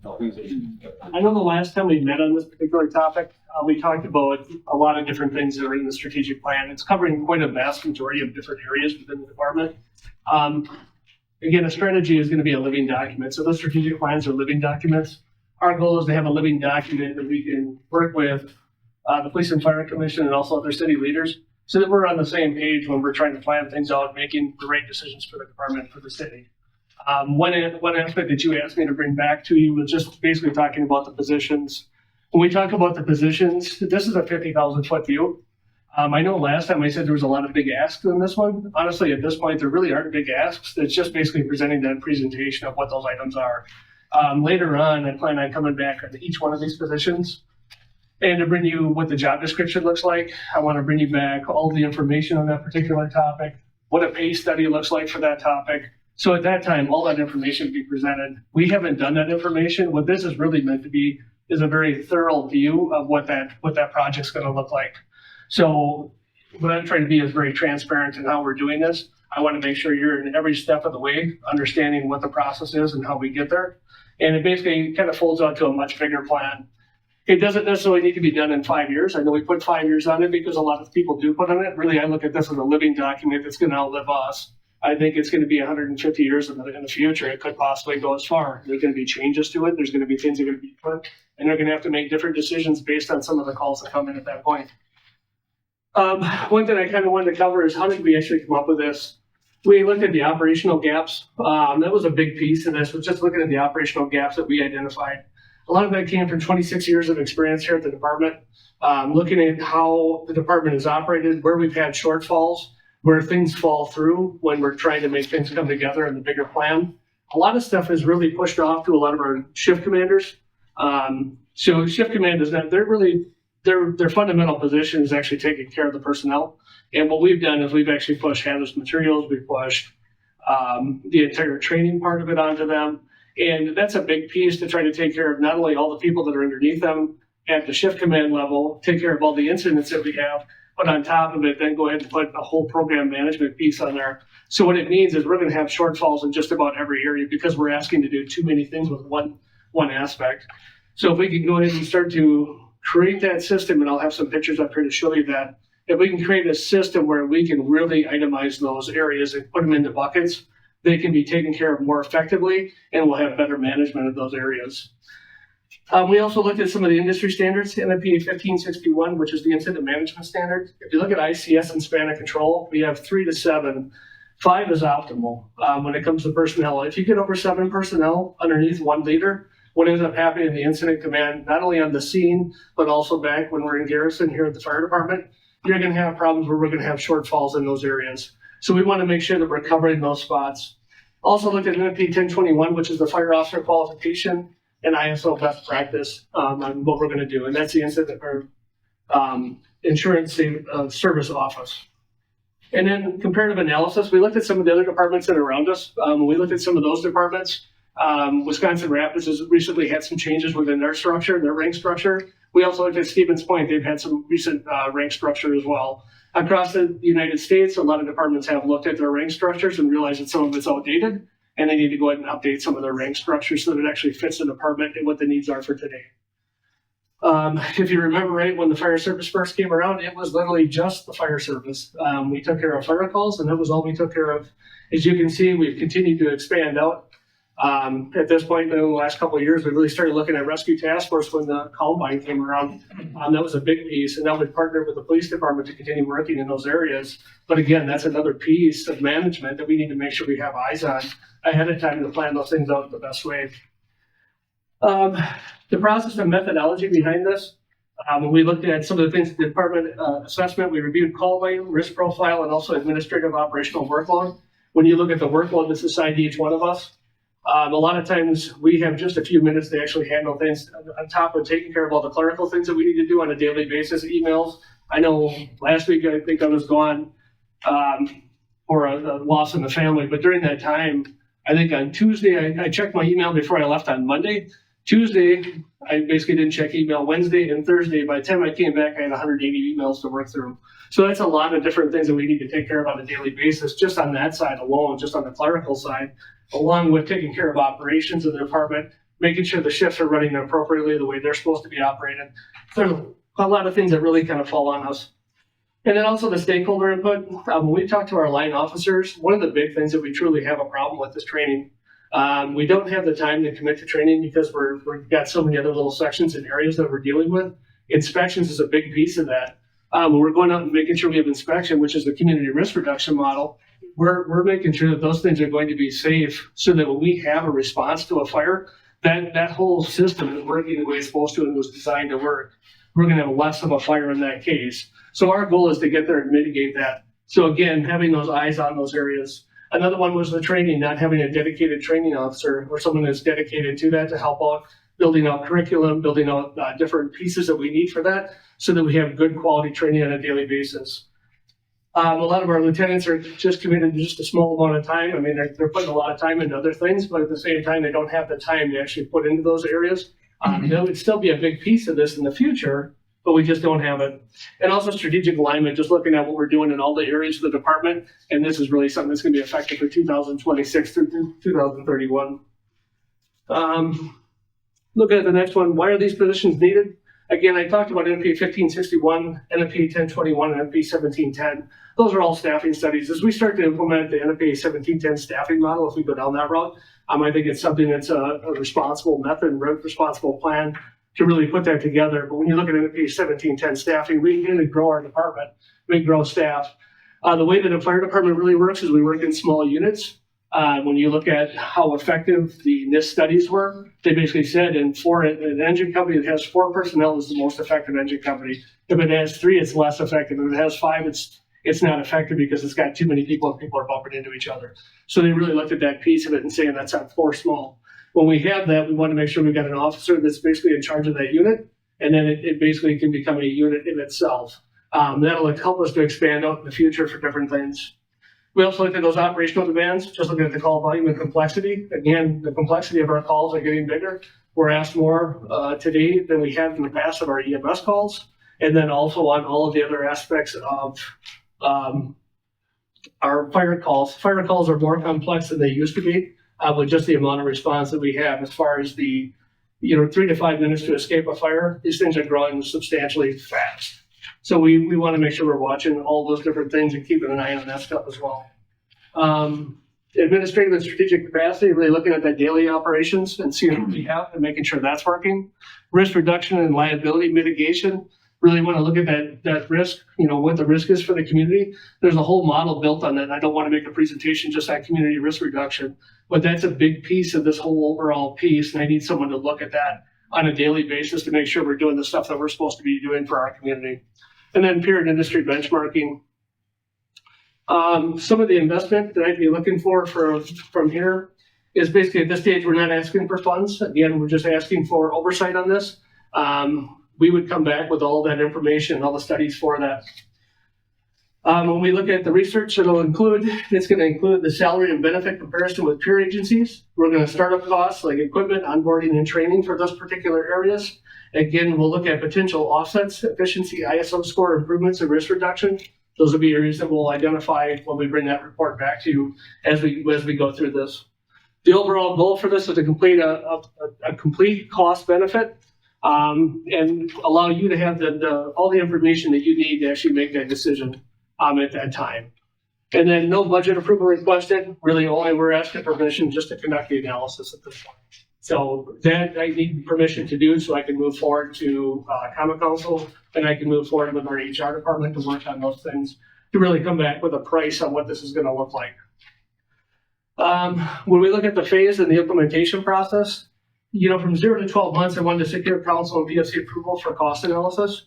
I know the last time we met on this particular topic, we talked about a lot of different things that are in the strategic plan. It's covering quite a vast majority of different areas within the department. Again, a strategy is going to be a living document. So those strategic plans are living documents. Our goal is to have a living document that we can work with the Police and Fire Commission and also other city leaders so that we're on the same page when we're trying to plan things out, making the right decisions for the department, for the city. One aspect that you asked me to bring back to you was just basically talking about the positions. When we talk about the positions, this is a 50,000 foot view. I know last time I said there was a lot of big asks in this one. Honestly, at this point, there really aren't big asks. It's just basically presenting that presentation of what those items are. Later on, I plan on coming back on each one of these positions and to bring you what the job description looks like. I want to bring you back all the information on that particular topic, what a pay study looks like for that topic. So at that time, all that information will be presented. We haven't done that information. What this is really meant to be is a very thorough view of what that project's going to look like. So what I'm trying to be is very transparent in how we're doing this. I want to make sure you're in every step of the way, understanding what the process is and how we get there. And it basically kind of folds out to a much bigger plan. It doesn't necessarily need to be done in 5 years. I know we put 5 years on it because a lot of people do put on it. Really, I look at this as a living document that's going to outlive us. I think it's going to be 150 years in the future. It could possibly go as far. There's going to be changes to it. There's going to be things that are going to be put, and they're going to have to make different decisions based on some of the calls that come in at that point. One thing I kind of wanted to cover is how did we actually come up with this? We looked at the operational gaps. That was a big piece of this, was just looking at the operational gaps that we identified. A lot of that came from 26 years of experience here at the department, looking at how the department is operated, where we've had shortfalls, where things fall through when we're trying to make things come together in the bigger plan. A lot of stuff is really pushed off to a lot of our shift commanders. So shift command is that their fundamental position is actually taking care of the personnel. And what we've done is we've actually pushed hazardous materials, we've pushed the entire training part of it onto them. And that's a big piece to try to take care of not only all the people that are underneath them at the shift command level, take care of all the incidents that we have, but on top of it, then go ahead and put a whole program management piece on there. So what it means is we're going to have shortfalls in just about every area because we're asking to do too many things with one aspect. So if we can go ahead and start to create that system, and I'll have some pictures up here to show you that, if we can create a system where we can really itemize those areas and put them into buckets, they can be taken care of more effectively, and we'll have better management of those areas. We also looked at some of the industry standards, NFPA 1561, which is the incident management standard. If you look at ICS and span of control, we have 3 to 7. 5 is optimal when it comes to personnel. If you get over 7 personnel underneath 1 leader, what ends up happening in the incident command, not only on the scene, but also back when we're in garrison here at the fire department, you're going to have problems where we're going to have shortfalls in those areas. So we want to make sure that we're covering those spots. Also looked at NFP 1021, which is the fire officer qualification and ISO best practice on what we're going to do. And that's the incident or insurance service office. And then comparative analysis, we looked at some of the other departments that are around us. We looked at some of those departments. Wisconsin Rapids has recently had some changes within their structure, their rank structure. We also looked at Stevens Point. They've had some recent rank structure as well. Across the United States, a lot of departments have looked at their rank structures and realized that some of it's outdated, and they need to go ahead and update some of their rank structures so that it actually fits the department and what the needs are for today. If you remember right, when the fire service first came around, it was literally just the fire service. We took care of fire calls, and that was all we took care of. As you can see, we've continued to expand out. At this point, in the last couple of years, we really started looking at rescue task force when the Columbine came around. That was a big piece, and that would partner with the police department to continue working in those areas. But again, that's another piece of management that we need to make sure we have eyes on ahead of time to plan those things out the best way. The process and methodology behind this, we looked at some of the things, the department assessment, we reviewed call volume, risk profile, and also administrative operational workload. When you look at the workload that's assigned to each one of us, a lot of times we have just a few minutes to actually handle things on top of taking care of all the clerical things that we need to do on a daily basis, emails. I know last week I think I was gone for a loss in the family, but during that time, I think on Tuesday, I checked my email before I left on Monday. Tuesday, I basically didn't check email. Wednesday and Thursday, by the time I came back, I had 180 emails to work through. So that's a lot of different things that we need to take care of on a daily basis, just on that side alone, just on the clerical side, along with taking care of operations of the department, making sure the shifts are running appropriately the way they're supposed to be operated. There's a lot of things that really kind of fall on us. And then also the stakeholder input. When we talk to our line officers, one of the big things that we truly have a problem with is training. We don't have the time to commit to training because we've got so many other little sections and areas that we're dealing with. Inspections is a big piece of that. When we're going out and making sure we have inspection, which is the community risk reduction model, we're making sure that those things are going to be safe so that when we have a response to a fire, that whole system is working the way it's supposed to and was designed to work. We're going to have less of a fire in that case. So our goal is to get there and mitigate that. So again, having those eyes on those areas. Another one was the training, not having a dedicated training officer or someone that's dedicated to that to help out building out curriculum, building out different pieces that we need for that so that we have good quality training on a daily basis. A lot of our lieutenants are just committed to just a small amount of time. I mean, they're putting a lot of time into other things, but at the same time, they don't have the time to actually put into those areas. That would still be a big piece of this in the future, but we just don't have it. And also strategic alignment, just looking at what we're doing in all the areas of the department. And this is really something that's going to be effective for 2026 through 2031. Look at the next one. Why are these positions needed? Again, I talked about NFPA 1561, NFPA 1021, and NFPA 1710. Those are all staffing studies. As we start to implement the NFPA 1710 staffing model, if we go down that route, I think it's something that's a responsible method and responsible plan to really put that together. But when you look at NFPA 1710 staffing, we can grow our department, we grow staff. The way that the fire department really works is we work in small units. When you look at how effective the NIST studies were, they basically said for an engine company that has 4 personnel is the most effective engine company. If it has 3, it's less effective. If it has 5, it's not effective because it's got too many people and people are bumping into each other. So they really looked at that piece of it and saying that's at 4 small. When we have that, we want to make sure we've got an officer that's basically in charge of that unit, and then it basically can become a unit in itself. That'll help us to expand out in the future for different things. We also looked at those operational demands, just looking at the call volume and complexity. Again, the complexity of our calls are getting bigger. We're asked more today than we have in the past of our EMS calls, and then also on all of the other aspects of our fire calls. Fire calls are more complex than they used to be, with just the amount of response that we have as far as the 3 to 5 minutes to escape a fire. These things are growing substantially fast. So we want to make sure we're watching all those different things and keeping an eye on that stuff as well. Administrative and strategic capacity, really looking at that daily operations and seeing what we have and making sure that's working. Risk reduction and liability mitigation, really want to look at that risk, what the risk is for the community. There's a whole model built on that. And I don't want to make a presentation just on community risk reduction, but that's a big piece of this whole overall piece. And I need someone to look at that on a daily basis to make sure we're doing the stuff that we're supposed to be doing for our community. And then peer and industry benchmarking. Some of the investment that I'd be looking for from here is basically at this stage, we're not asking for funds. Again, we're just asking for oversight on this. We would come back with all that information and all the studies for that. When we look at the research, it's going to include the salary and benefit comparison with peer agencies. We're going to start up costs like equipment, onboarding, and training for those particular areas. Again, we'll look at potential offsets, efficiency, ISO score improvements, and risk reduction. Those will be areas that we'll identify when we bring that report back to you as we go through this. The overall goal for this is to complete a complete cost benefit and allow you to have all the information that you need to actually make that decision at that time. And then no budget approval requested, really only we're asking permission just to conduct the analysis at this point. So that I need permission to do so I can move forward to Common Council, and I can move forward with our HR department to work on those things, to really come back with a price on what this is gonna look like. When we look at the phase and the implementation process, from 0 to 12 months, I wanted to secure council and PFC approval for cost analysis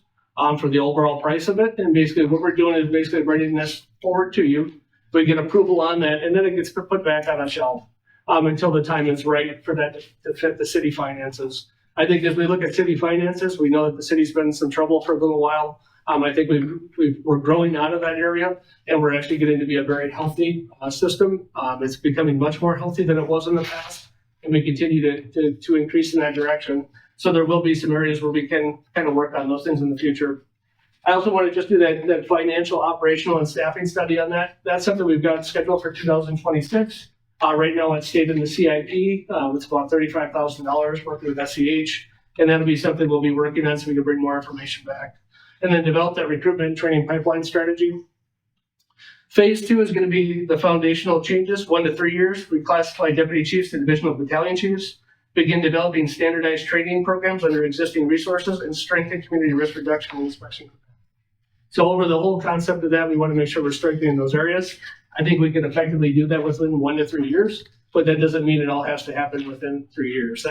for the overall price of it. And basically what we're doing is basically bringing this forward to you. We get approval on that, and then it gets put back on a shelf until the time is right for that to fit the city finances. I think as we look at city finances, we know that the city's been in some trouble for a little while. I think we're growing out of that area, and we're actually getting to be a very healthy system. It's becoming much more healthy than it was in the past, and we continue to increase in that direction. So there will be some areas where we can kind of work on those things in the future. I also want to just do that financial, operational, and staffing study on that. That's something we've got scheduled for 2026. Right now, it's stated in the CIP. It's about $35,000 working with SEH, and that'll be something we'll be working on so we can bring more information back. And then develop that recruitment and training pipeline strategy. Phase 2 is going to be the foundational changes, 1 to 3 years. We classify deputy chiefs to divisional battalion chiefs, begin developing standardized training programs under existing resources, and strengthen community risk reduction and inspection. So over the whole concept of that, we want to make sure we're strengthening those areas. I think we can effectively do that within 1 to 3 years, but that doesn't mean it all has to happen within 3 years.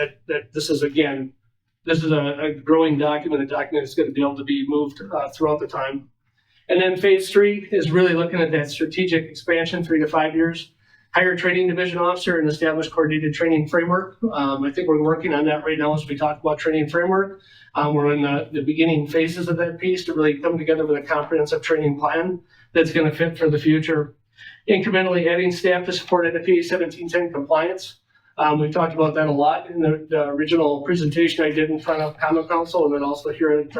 This is a growing document, a document that's going to be able to be moved throughout the time. And then phase 3 is really looking at that strategic expansion, 3 to 5 years. Hire training division officer and establish coordinated training framework. I think we're working on that right now as we talk about training framework. We're in the beginning phases of that piece to really come together with a comprehensive training plan that's going to fit for the future. Incrementally adding staff to support NFPA 1710 compliance. We've talked about that a lot in the original presentation I did in front of Common Council, and then also here at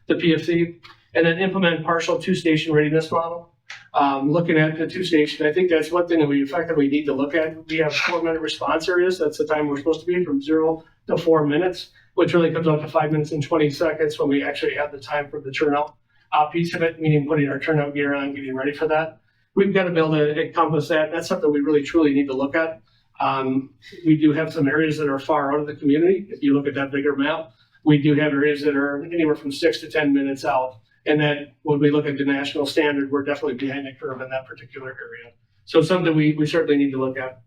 the PFC. And then implement partial 2-station readiness model. Looking at the 2-station, I think that's one thing that we effectively need to look at. We have 4-minute response areas. That's the time we're supposed to be, from 0 to 4 minutes, which really comes out to 5 minutes and 20 seconds when we actually have the time for the turnout piece of it, meaning putting our turnout gear on, getting ready for that. We've got to be able to encompass that. That's something we really truly need to look at. We do have some areas that are far out of the community. If you look at that bigger map, we do have areas that are anywhere from 6 to 10 minutes out. And then when we look at the national standard, we're definitely behind the curve in that particular area. So something we certainly need to look at.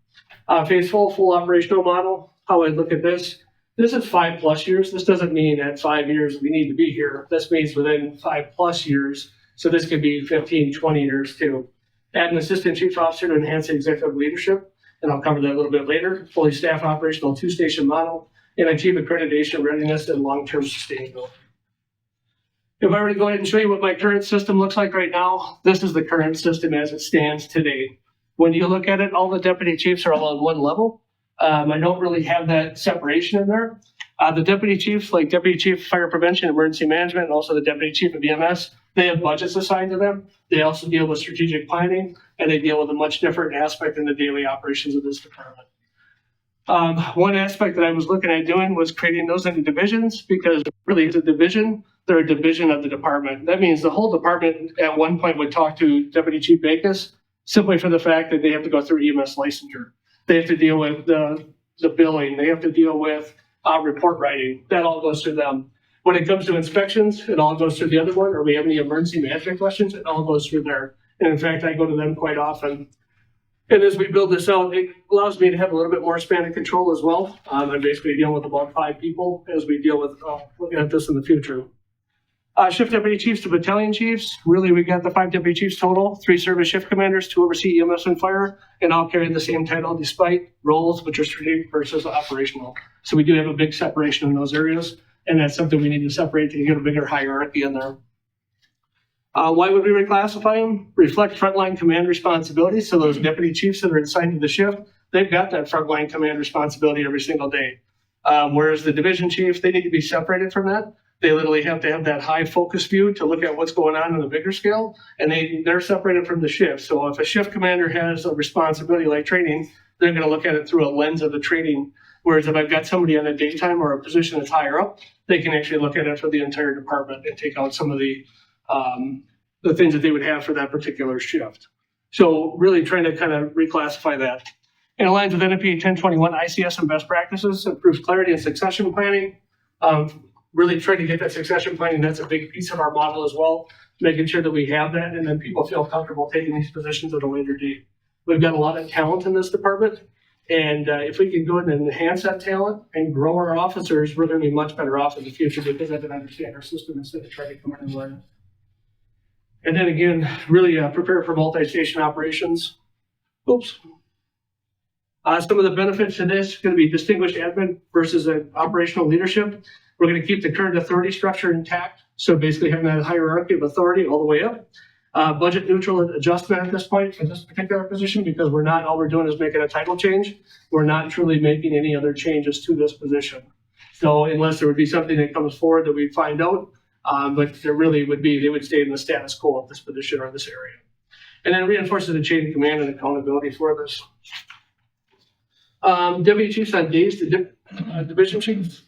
Phase full operational model, how I look at this. This is 5+ years. This doesn't mean at 5 years we need to be here. This means within 5+ years. So this could be 15, 20 years too. Add an assistant chief officer to enhance executive leadership, and I'll cover that a little bit later. Fully staffed operational 2-station model, and achieve accreditation, readiness, and long-term sustainability. If I were to go ahead and show you what my current system looks like right now, this is the current system as it stands today. When you look at it, all the deputy chiefs are all on one level. I don't really have that separation in there. The deputy chiefs, like Deputy Chief of Fire Prevention, Emergency Management, and also the Deputy Chief of EMS, they have budgets assigned to them. They also deal with strategic planning, and they deal with a much different aspect in the daily operations of this department. One aspect that I was looking at doing was creating those into divisions, because really it's a division. They're a division of the department. That means the whole department at one point would talk to Deputy Chief Backus simply for the fact that they have to go through EMS licensure. They have to deal with the billing. They have to deal with report writing. That all goes through them. When it comes to inspections, it all goes through the other one, or we have any emergency management questions, it all goes through there. And in fact, I go to them quite often. And as we build this out, it allows me to have a little bit more span of control as well. I'm basically dealing with about 5 people as we deal with looking at this in the future. Shift deputy chiefs to battalion chiefs. Really, we got the 5 deputy chiefs total, 3 service shift commanders, 2 oversee EMS and fire, and all carry the same title despite roles, which are strategic versus operational. So we do have a big separation in those areas, and that's something we need to separate to get a bigger hierarchy in there. Why would we reclassify them? Reflect frontline command responsibilities. So those deputy chiefs that are assigned to the shift, they've got that frontline command responsibility every single day. Whereas the division chiefs, they need to be separated from that. They literally have to have that high focus view to look at what's going on the bigger scale, and they're separated from the shift. So if a shift commander has a responsibility like training, they're going to look at it through a lens of the training. Whereas if I've got somebody on a daytime or a position that's higher up, they can actually look at it for the entire department and take out some of the things that they would have for that particular shift. So really trying to kind of reclassify that. It aligns with NFPA 1021 ICS and best practices, improves clarity and succession planning. Really trying to get that succession planning. That's a big piece of our model as well, making sure that we have that and then people feel comfortable taking these positions at a later date. We've got a lot of talent in this department. And if we can go ahead and enhance that talent and grow our officers, we're going to be much better off in the future because I can understand our system instead of trying to come in and learn it. And then again, really prepare for multi-station operations. Oops. Some of the benefits to this are going to be distinguished admin versus an operational leadership. We're going to keep the current authority structure intact. So basically having that hierarchy of authority all the way up. Budget neutral adjustment at this point for this particular position because all we're doing is making a title change. We're not truly making any other changes to this position. So unless there would be something that comes forward that we find out, but there really would be, they would stay in the status quo of this position or this area. And then reinforces the chain of command and accountability for this. Deputy chiefs on days to division chiefs.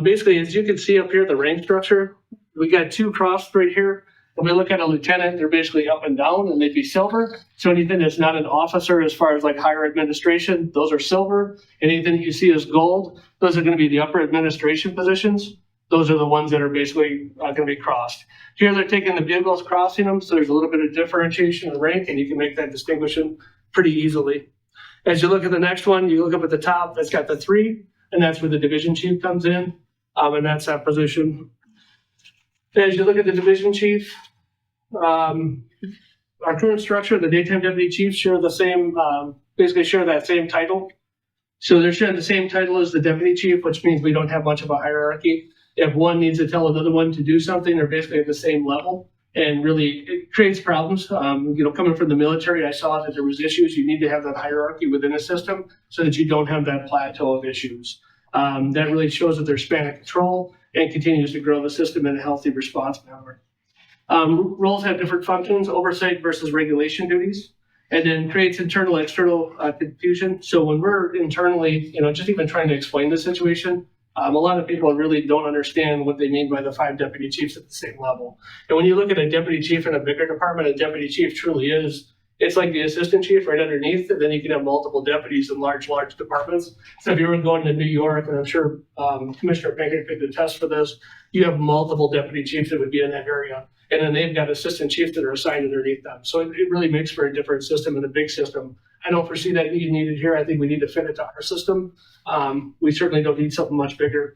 Basically, as you can see up here, the rank structure, we got two crossed right here. When we look at a lieutenant, they're basically up and down and they'd be silver. So anything that's not an officer as far as like higher administration, those are silver. Anything that you see as gold, those are going to be the upper administration positions. Those are the ones that are basically going to be crossed. Here they're taking the bugles, crossing them. So there's a little bit of differentiation in rank and you can make that distinction pretty easily. As you look at the next one, you look up at the top, that's got the 3, and that's where the division chief comes in. And that's that position. As you look at the division chief, our current structure, the daytime deputy chiefs share the same, basically share that same title. So they're sharing the same title as the deputy chief, which means we don't have much of a hierarchy. If one needs to tell another one to do something, they're basically at the same level. And really, it creates problems. Coming from the military, I saw that there was issues. You need to have that hierarchy within a system so that you don't have that plateau of issues. That really shows that there's span of control and continues to grow the system in a healthy response manner. Roles have different functions, oversight versus regulation duties, and then creates internal, external confusion. So when we're internally, just even trying to explain the situation, a lot of people really don't understand what they mean by the 5 deputy chiefs at the same level. And when you look at a deputy chief in a bigger department, a deputy chief truly is, it's like the assistant chief right underneath, and then you can have multiple deputies in large departments. So if you were going to New York, and I'm sure Commissioner Baker could attest for this, you have multiple deputy chiefs that would be in that area. And then they've got assistant chiefs that are assigned underneath them. So it really makes for a different system and a big system. I don't foresee that need needed here. I think we need to fit it to our system. We certainly don't need something much bigger.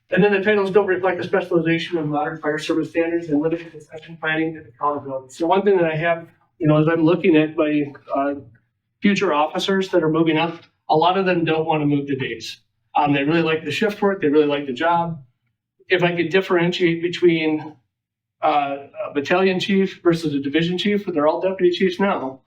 And then the titles don't reflect the specialization of modern fire service standards and limited succession planning and accountability. So one thing that I have, as I'm looking at my future officers that are moving up, a lot of them don't want to move to days. They really like the shift work. They really like the job. If I could differentiate between a battalion chief versus a division chief, they're all deputy chiefs now.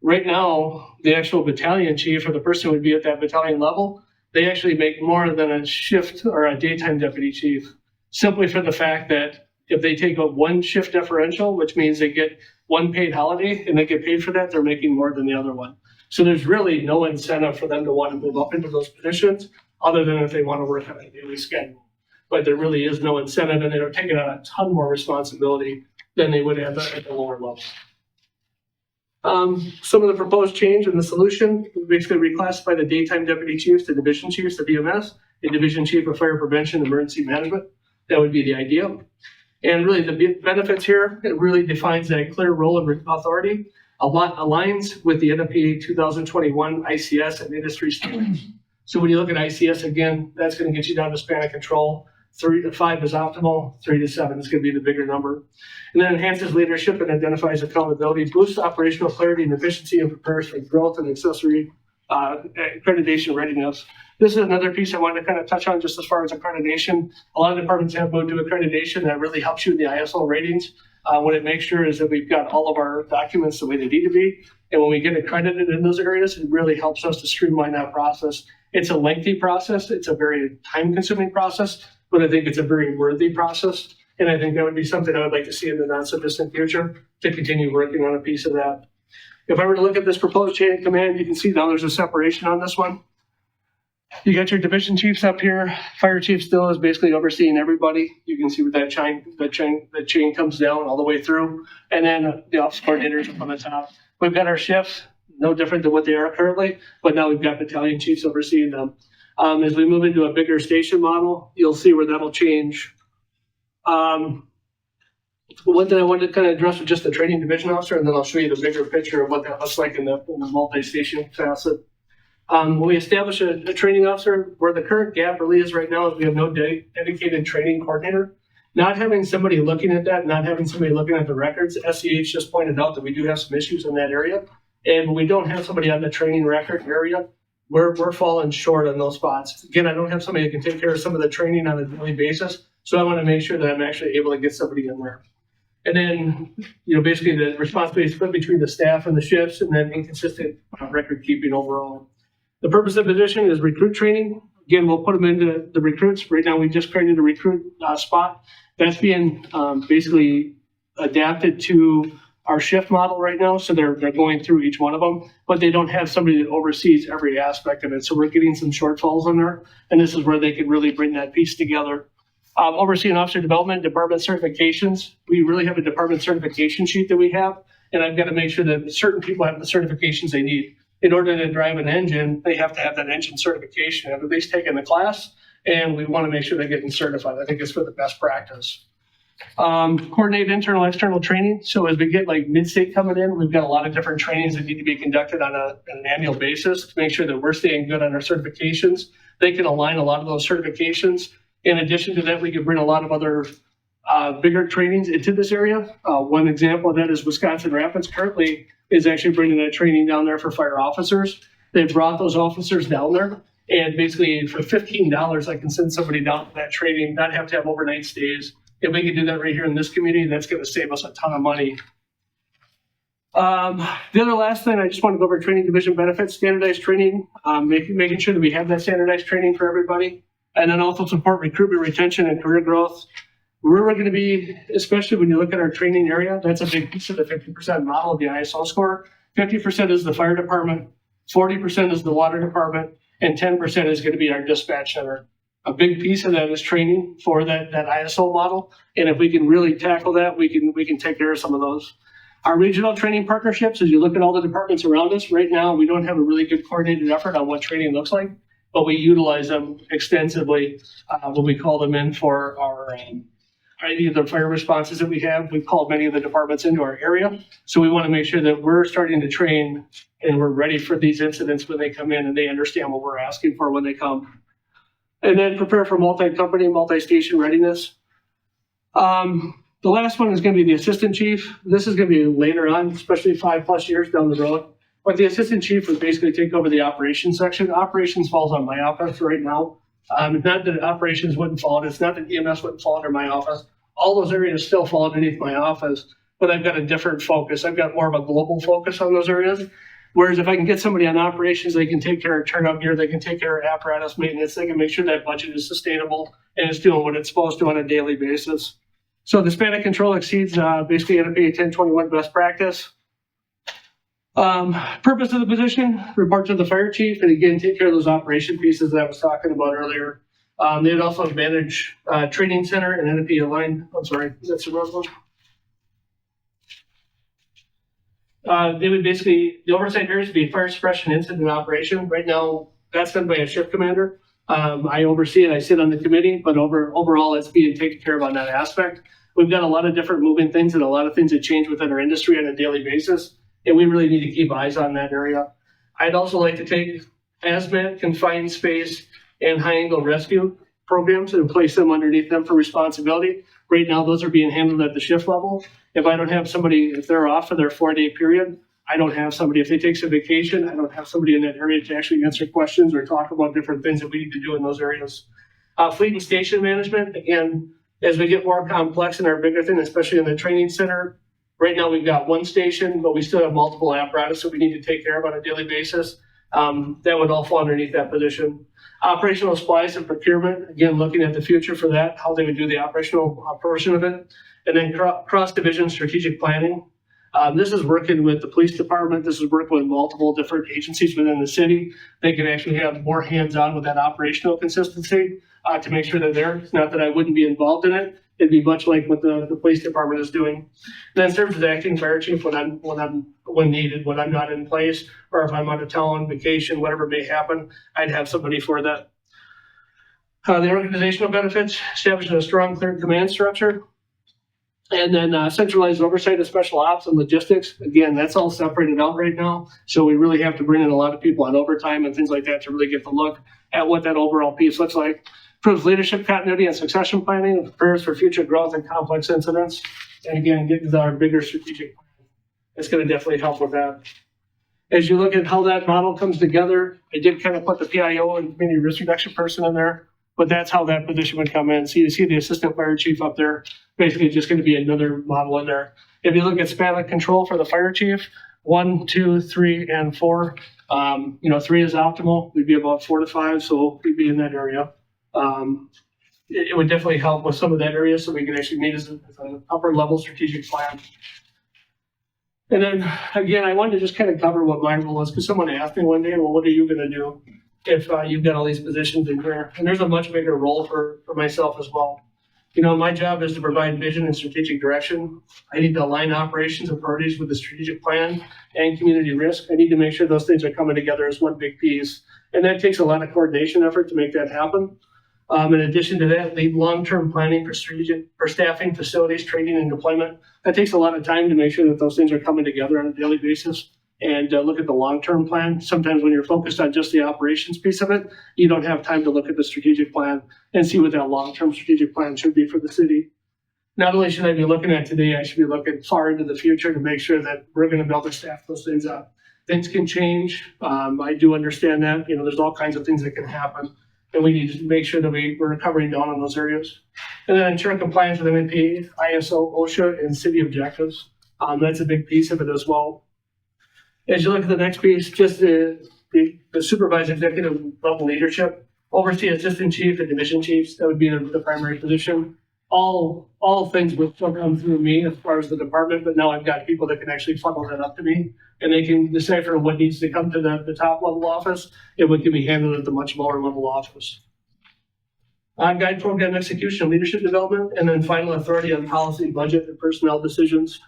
Right now, the actual battalion chief or the person who would be at that battalion level, they actually make more than a shift or a daytime deputy chief, simply for the fact that if they take a 1 shift differential, which means they get 1 paid holiday and they get paid for that, they're making more than the other one. So there's really no incentive for them to want to move up into those positions other than if they want to work on a daily schedule. But there really is no incentive, and they're taking on a ton more responsibility than they would have at the lower level. Some of the proposed change in the solution, we basically reclassify the daytime deputy chiefs to division chiefs to BMS, a division chief of fire prevention and emergency management. That would be the idea. And really the benefits here, it really defines that clear role and authority. A lot aligns with the NFPA 2021 ICS and industry standards. So when you look at ICS again, that's going to get you down to span of control. 3 to 5 is optimal, 3 to 7 is going to be the bigger number. And then enhances leadership and identifies accountability, boosts operational clarity and efficiency, and prepares for growth and accessory accreditation readiness. This is another piece I wanted to kind of touch on just as far as accreditation. A lot of departments have moved to accreditation. That really helps you in the ISO ratings. What it makes sure is that we've got all of our documents the way they need to be. And when we get accredited in those areas, it really helps us to streamline that process. It's a lengthy process. It's a very time-consuming process, but I think it's a very worthy process. And I think that would be something I would like to see in the not-so-distant future to continue working on a piece of that. If I were to look at this proposed chain of command, you can see now there's a separation on this one. You got your division chiefs up here. Fire chief still is basically overseeing everybody. You can see where that chain comes down all the way through. And then the office coordinators up on the top. We've got our shifts, no different than what they are currently, but now we've got battalion chiefs overseeing them. As we move into a bigger station model, you'll see where that'll change. One thing I wanted to kind of address was just the training division officer, and then I'll show you the bigger picture of what that looks like in the multi-station facet. When we establish a training officer, where the current gap really is right now is we have no dedicated training coordinator. Not having somebody looking at that, not having somebody looking at the records, SEH just pointed out that we do have some issues in that area. And we don't have somebody on the training record area. We're falling short on those spots. Again, I don't have somebody who can take care of some of the training on a daily basis. So I want to make sure that I'm actually able to get somebody in there. And then, basically the responsibility is split between the staff and the shifts, and then inconsistent record keeping overall. The purpose of the position is recruit training. Again, we'll put them into the recruits. Right now, we just created a recruit spot. That's being basically adapted to our shift model right now. So they're going through each one of them, but they don't have somebody that oversees every aspect of it. So we're getting some shortfalls in there. And this is where they can really bring that piece together. Overseeing officer development, department certifications. We really have a department certification sheet that we have. And I've got to make sure that certain people have the certifications they need. In order to drive an engine, they have to have that engine certification, have at least taken the class, and we want to make sure they're getting certified. I think it's for the best practice. Coordinate internal, external training. So as we get like mid-state coming in, we've got a lot of different trainings that need to be conducted on an annual basis to make sure that we're staying good on our certifications. They can align a lot of those certifications. In addition to that, we can bring a lot of other bigger trainings into this area. One example of that is Wisconsin Rapids currently is actually bringing that training down there for fire officers. They've brought those officers down there, and basically for $15, I can send somebody down to that training, not have to have overnight stays. If we can do that right here in this community, that's going to save us a ton of money. The other last thing, I just want to go over training division benefits, standardized training, making sure that we have that standardized training for everybody, and then also support recruitment, retention, and career growth. Where we're going to be, especially when you look at our training area, that's a big piece of the 50% model of the ISO score. 50% is the fire department, 40% is the water department, and 10% is going to be our dispatch center. A big piece of that is training for that ISO model. And if we can really tackle that, we can take care of some of those. Our regional training partnerships, as you look at all the departments around us, right now we don't have a really good coordinated effort on what training looks like, but we utilize them extensively when we call them in for our any of the fire responses that we have. We've called many of the departments into our area. So we want to make sure that we're starting to train and we're ready for these incidents when they come in and they understand what we're asking for when they come. And then prepare for multi-company, multi-station readiness. The last one is going to be the assistant chief. This is going to be later on, especially 5+ years down the road. But the assistant chief would basically take over the operations section. Operations falls on my office right now. Not that operations wouldn't fall, it's not that EMS wouldn't fall under my office. All those areas still fall underneath my office, but I've got a different focus. I've got more of a global focus on those areas. Whereas if I can get somebody on operations, they can take care of turnout gear, they can take care of apparatus maintenance, they can make sure that budget is sustainable and it's doing what it's supposed to on a daily basis. So the span of control exceeds basically NFPA 1021 best practice. Purpose of the position, report to the fire chief, and again, take care of those operation pieces that I was talking about earlier. They'd also manage training center and NFPA line. I'm sorry, that's the wrong one. They would basically, the oversight areas would be fire suppression, incident operation. Right now, that's done by a shift commander. I oversee it, I sit on the committee, but overall, it's being taken care of on that aspect. We've got a lot of different moving things and a lot of things that change within our industry on a daily basis. And we really need to keep eyes on that area. I'd also like to take hazmat, confined space, and high angle rescue programs and place them underneath them for responsibility. Right now, those are being handled at the shift level. If I don't have somebody, if they're off for their 4-day period, I don't have somebody. If they take some vacation, I don't have somebody in that area to actually answer questions or talk about different things that we need to do in those areas. Fleet and station management, again, as we get more complex in our bigger thing, especially in the training center, right now we've got one station, but we still have multiple apparatus that we need to take care of on a daily basis. That would all fall underneath that position. Operational supplies and procurement, again, looking at the future for that, how they would do the operational portion of it. And then cross-division strategic planning. This is working with the police department. This is working with multiple different agencies within the city. They can actually have more hands-on with that operational consistency to make sure they're there. It's not that I wouldn't be involved in it. It'd be much like what the police department is doing. Then serves as acting fire chief when needed, when I'm not in place, or if I'm out of town, vacation, whatever may happen, I'd have somebody for that. The organizational benefits, establishing a strong, clear command structure. And then centralized oversight of special ops and logistics. Again, that's all separated out right now. So we really have to bring in a lot of people on overtime and things like that to really get the look at what that overall piece looks like. Improves leadership continuity and succession planning, and prepares for future growth and complex incidents. And again, getting our bigger strategic plan. It's going to definitely help with that. As you look at how that model comes together, I did kind of put the PIO and community risk reduction person in there, but that's how that position would come in. So you see the assistant fire chief up there, basically just going to be another model in there. If you look at span of control for the fire chief, 1, 2, 3, and 4. 3 is optimal. We'd be about 4 to 5, so we'd be in that area. It would definitely help with some of that area so we can actually meet as an upper level strategic plan. And then again, I wanted to just kind of cover what my role is, because someone asked me one day, well, what are you going to do if you've got all these positions in here? And there's a much bigger role for myself as well. My job is to provide vision and strategic direction. I need to align operations and priorities with the strategic plan and community risk. I need to make sure those things are coming together as one big piece. And that takes a lot of coordination effort to make that happen. In addition to that, lead long-term planning for staffing, facilities, training, and deployment. That takes a lot of time to make sure that those things are coming together on a daily basis and look at the long-term plan. Sometimes when you're focused on just the operations piece of it, you don't have time to look at the strategic plan and see what that long-term strategic plan should be for the city. Not only should I be looking at today, I should be looking far into the future to make sure that we're going to be able to staff those things up. Things can change. I do understand that. There's all kinds of things that can happen. And we need to make sure that we're covering down on those areas. And then ensure compliance with MNP, ISO, OSHA, and city objectives. That's a big piece of it as well. As you look at the next piece, just the supervised executive level leadership, oversee assistant chief and division chiefs. That would be the primary position. All things would still come through me as far as the department, but now I've got people that can actually funnel that up to me, and they can decipher what needs to come to the top level office and what can be handled at the much lower level office. Guide program execution, leadership development, and then final authority on policy, budget, and personnel decisions.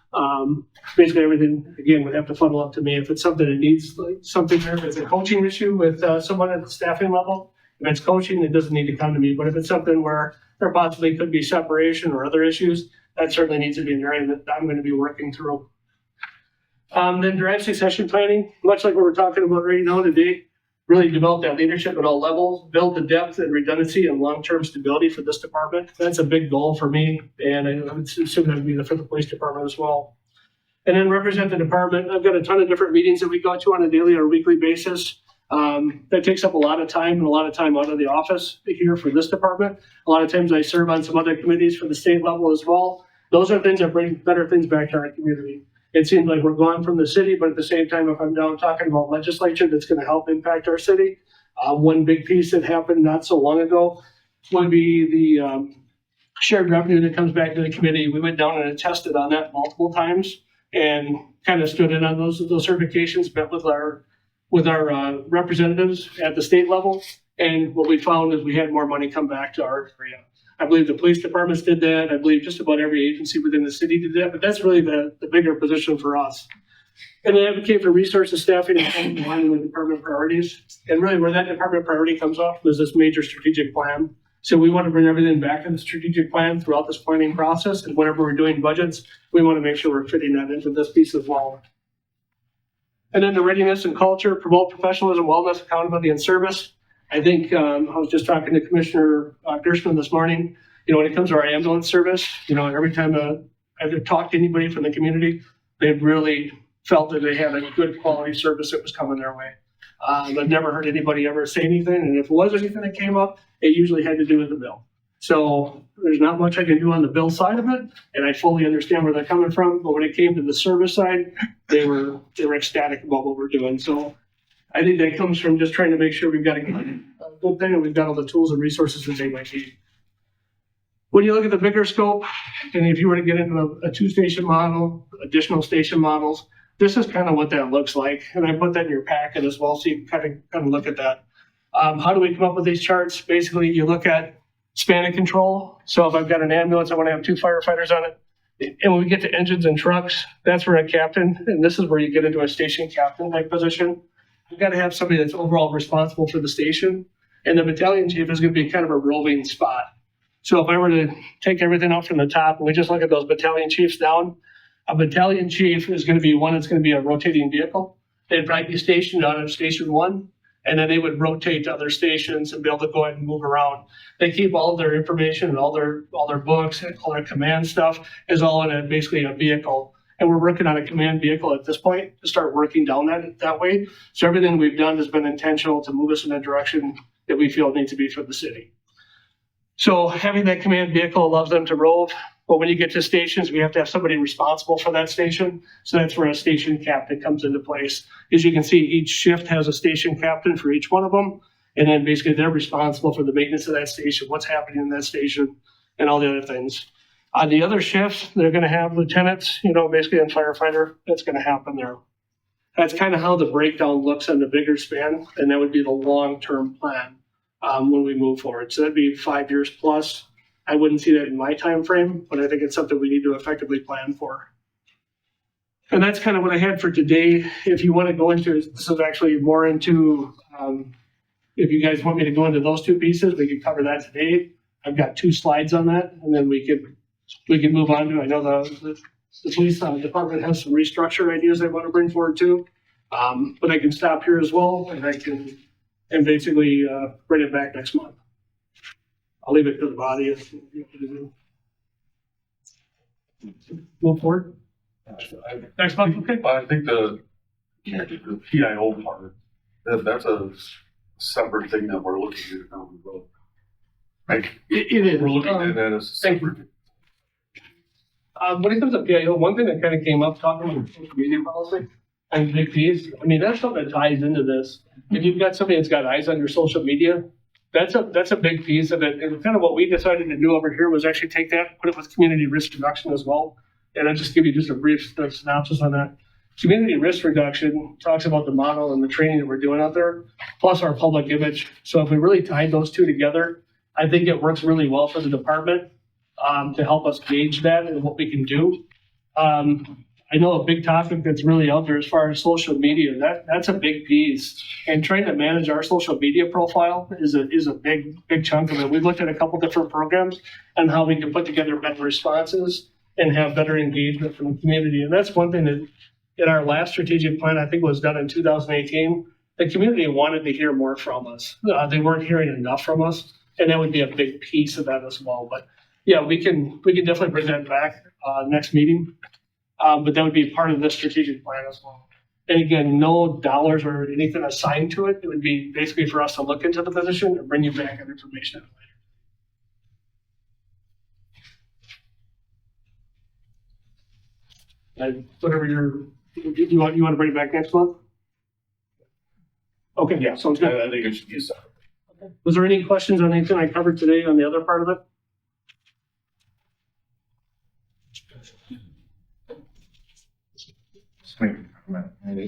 Basically everything, again, would have to funnel up to me. If it's something that needs something there, if it's a coaching issue with someone at the staffing level, if it's coaching, it doesn't need to come to me. But if it's something where there possibly could be separation or other issues, that certainly needs to be an area that I'm going to be working through. Then drive succession planning, much like what we're talking about right now today. Really develop that leadership at all levels, build the depth and redundancy and long-term stability for this department. That's a big goal for me, and I would assume that would be for the police department as well. And then represent the department. I've got a ton of different meetings that we go to on a daily or weekly basis. That takes up a lot of time and a lot of time out of the office here for this department. A lot of times I serve on some other committees for the state level as well. Those are things that bring better things back to our community. It seems like we're gone from the city, but at the same time, if I'm down talking about legislature that's going to help impact our city, one big piece that happened not so long ago would be the shared revenue that comes back to the committee. We went down and attested on that multiple times and kind of stood in on those certifications, met with our representatives at the state level. And what we found is we had more money come back to our area. I believe the police departments did that. I believe just about every agency within the city did that, but that's really the bigger position for us. And then advocate for resources, staffing, and aligning with department priorities. And really where that department priority comes off is this major strategic plan. So we want to bring everything back to the strategic plan throughout this planning process. And whenever we're doing budgets, we want to make sure we're fitting that into this piece as well. And then the readiness and culture, promote professionalism, wellness, accountability, and service. I think I was just talking to Commissioner Gershman this morning. When it comes to our ambulance service, every time I've talked to anybody from the community, they've really felt that they had a good quality service that was coming their way. I've never heard anybody ever say anything, and if it was anything that came up, it usually had to do with the bill. So there's not much I can do on the bill side of it, and I fully understand where they're coming from. But when it came to the service side, they were ecstatic about what we're doing. So I think that comes from just trying to make sure we've got a good thing and we've got all the tools and resources that they might need. When you look at the bigger scope, and if you were to get into a two-station model, additional station models, this is kind of what that looks like. And I put that in your packet as well, so you can kind of look at that. How do we come up with these charts? Basically, you look at span of control. So if I've got an ambulance, I want to have 2 firefighters on it. And when we get to engines and trucks, that's where a captain, and this is where you get into a station captain type position. You've got to have somebody that's overall responsible for the station. And the battalion chief is going to be kind of a roving spot. So if I were to take everything out from the top and we just look at those battalion chiefs down, a battalion chief is going to be one that's going to be a rotating vehicle. They'd probably be stationed out of station 1, and then they would rotate to other stations and be able to go ahead and move around. They keep all of their information and all their books and all their command stuff is all in basically a vehicle. And we're working on a command vehicle at this point to start working down that way. So everything we've done has been intentional to move us in a direction that we feel needs to be for the city. So having that command vehicle allows them to rove, but when you get to stations, we have to have somebody responsible for that station. So that's where a station captain comes into place. As you can see, each shift has a station captain for each one of them. And then basically they're responsible for the maintenance of that station, what's happening in that station, and all the other things. On the other shifts, they're going to have lieutenants, basically on firefighter, that's going to happen there. That's kind of how the breakdown looks on the bigger span, and that would be the long-term plan when we move forward. So that'd be 5 years plus. I wouldn't see that in my time frame, but I think it's something we need to effectively plan for. And that's kind of what I had for today. If you want to go into, this is actually more into, if you guys want me to go into those 2 pieces, we could cover that today. I've got 2 slides on that, and then we can move on to, I know the police department has some restructure ideas they want to bring forward too. But I can stop here as well, and I can basically bring it back next month. I'll leave it to the body if you want to do. Move forward. Next month, okay? But I think the PIO part, that's a separate thing that we're looking at down the road. Right? It is. We're looking at that as a Thank you. separate. When it comes to PIO, one thing that kind of came up talking about social media policy and big P's, I mean, that's something that ties into this. If you've got somebody that's got eyes on your social media, that's a big piece of it. And kind of what we decided to do over here was actually take that, put it with community risk reduction as well. And I'll just give you just a brief synopsis on that. Community risk reduction talks about the model and the training that we're doing out there, plus our public image. So if we really tied those 2 together, I think it works really well for the department to help us gauge that and what we can do. I know a big topic that's really out there as far as social media, that's a big piece. And trying to manage our social media profile is a big chunk of it. We've looked at a couple different programs and how we can put together better responses and have better engagement from the community. And that's one thing that in our last strategic plan, I think was done in 2018, the community wanted to hear more from us. They weren't hearing enough from us, and that would be a big piece of that as well. But yeah, we can definitely bring that back next meeting. But that would be part of the strategic plan as well. And again, no dollars or anything assigned to it. It would be basically for us to look into the position and bring you back that information later. And whatever you want to bring it back next month? Okay, yeah, sounds good. I think it should be separate. Okay. Was there any questions on anything I covered today on the other part of it?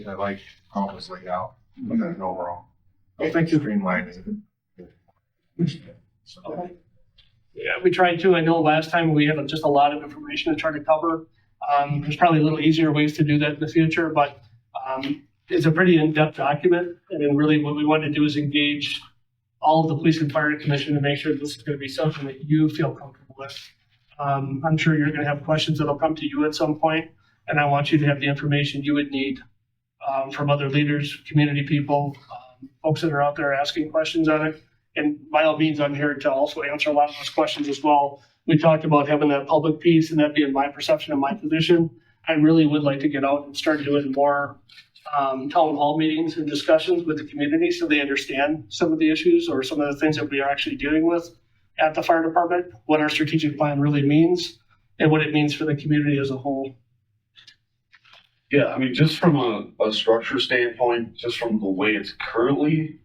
I like how it was laid out, but then overall. Oh, thank you. Streamlined. So, Okay. Yeah, we tried to. I know last time we had just a lot of information to try to cover. There's probably a little easier ways to do that in the future, but it's a pretty in-depth document. And then really what we want to do is engage all of the police and fire commission to make sure this is going to be something that you feel comfortable with. I'm sure you're going to have questions that'll come to you at some point, and I want you to have the information you would need from other leaders, community people, folks that are out there asking questions on it. And by all means, I'm here to also answer a lot of those questions as well. We talked about having that public piece and that being my perception of my position. I really would like to get out and start doing more town hall meetings and discussions with the community so they understand some of the issues or some of the things that we are actually dealing with at the fire department, what our strategic plan really means and what it means for the community as a whole. Yeah, I mean, just from a structure standpoint, just from the way it's currently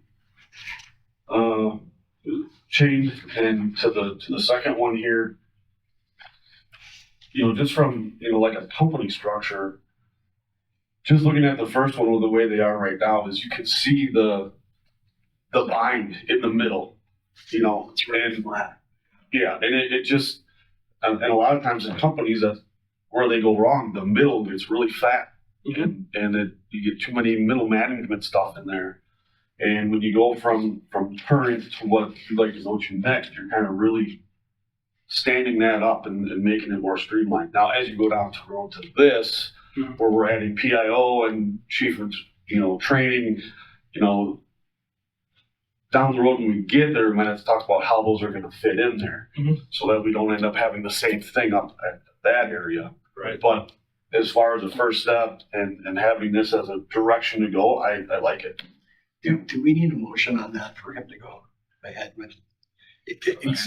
changed, and to the second one here, you know, just from, you know, like a company structure, just looking at the first one with the way they are right now is you can see the line in the middle, you know, It's really and flat. yeah, and it just, and a lot of times in companies that where they go wrong, the middle gets really fat, and you get too many middle management stuff in there. And when you go from current to what you'd like to go to next, you're kind of really standing that up and making it more streamlined. Now, as you go down the road to this, Mhm. where we're adding PIO and chief of, you know, training, you know, down the road when we get there, we might have to talk about how those are going to fit in there, Mhm. so that we don't end up having the same thing up at that area. Right. But as far as the first step and having this as a direction to go, I like it. Do we need a motion on that for him to go ahead with?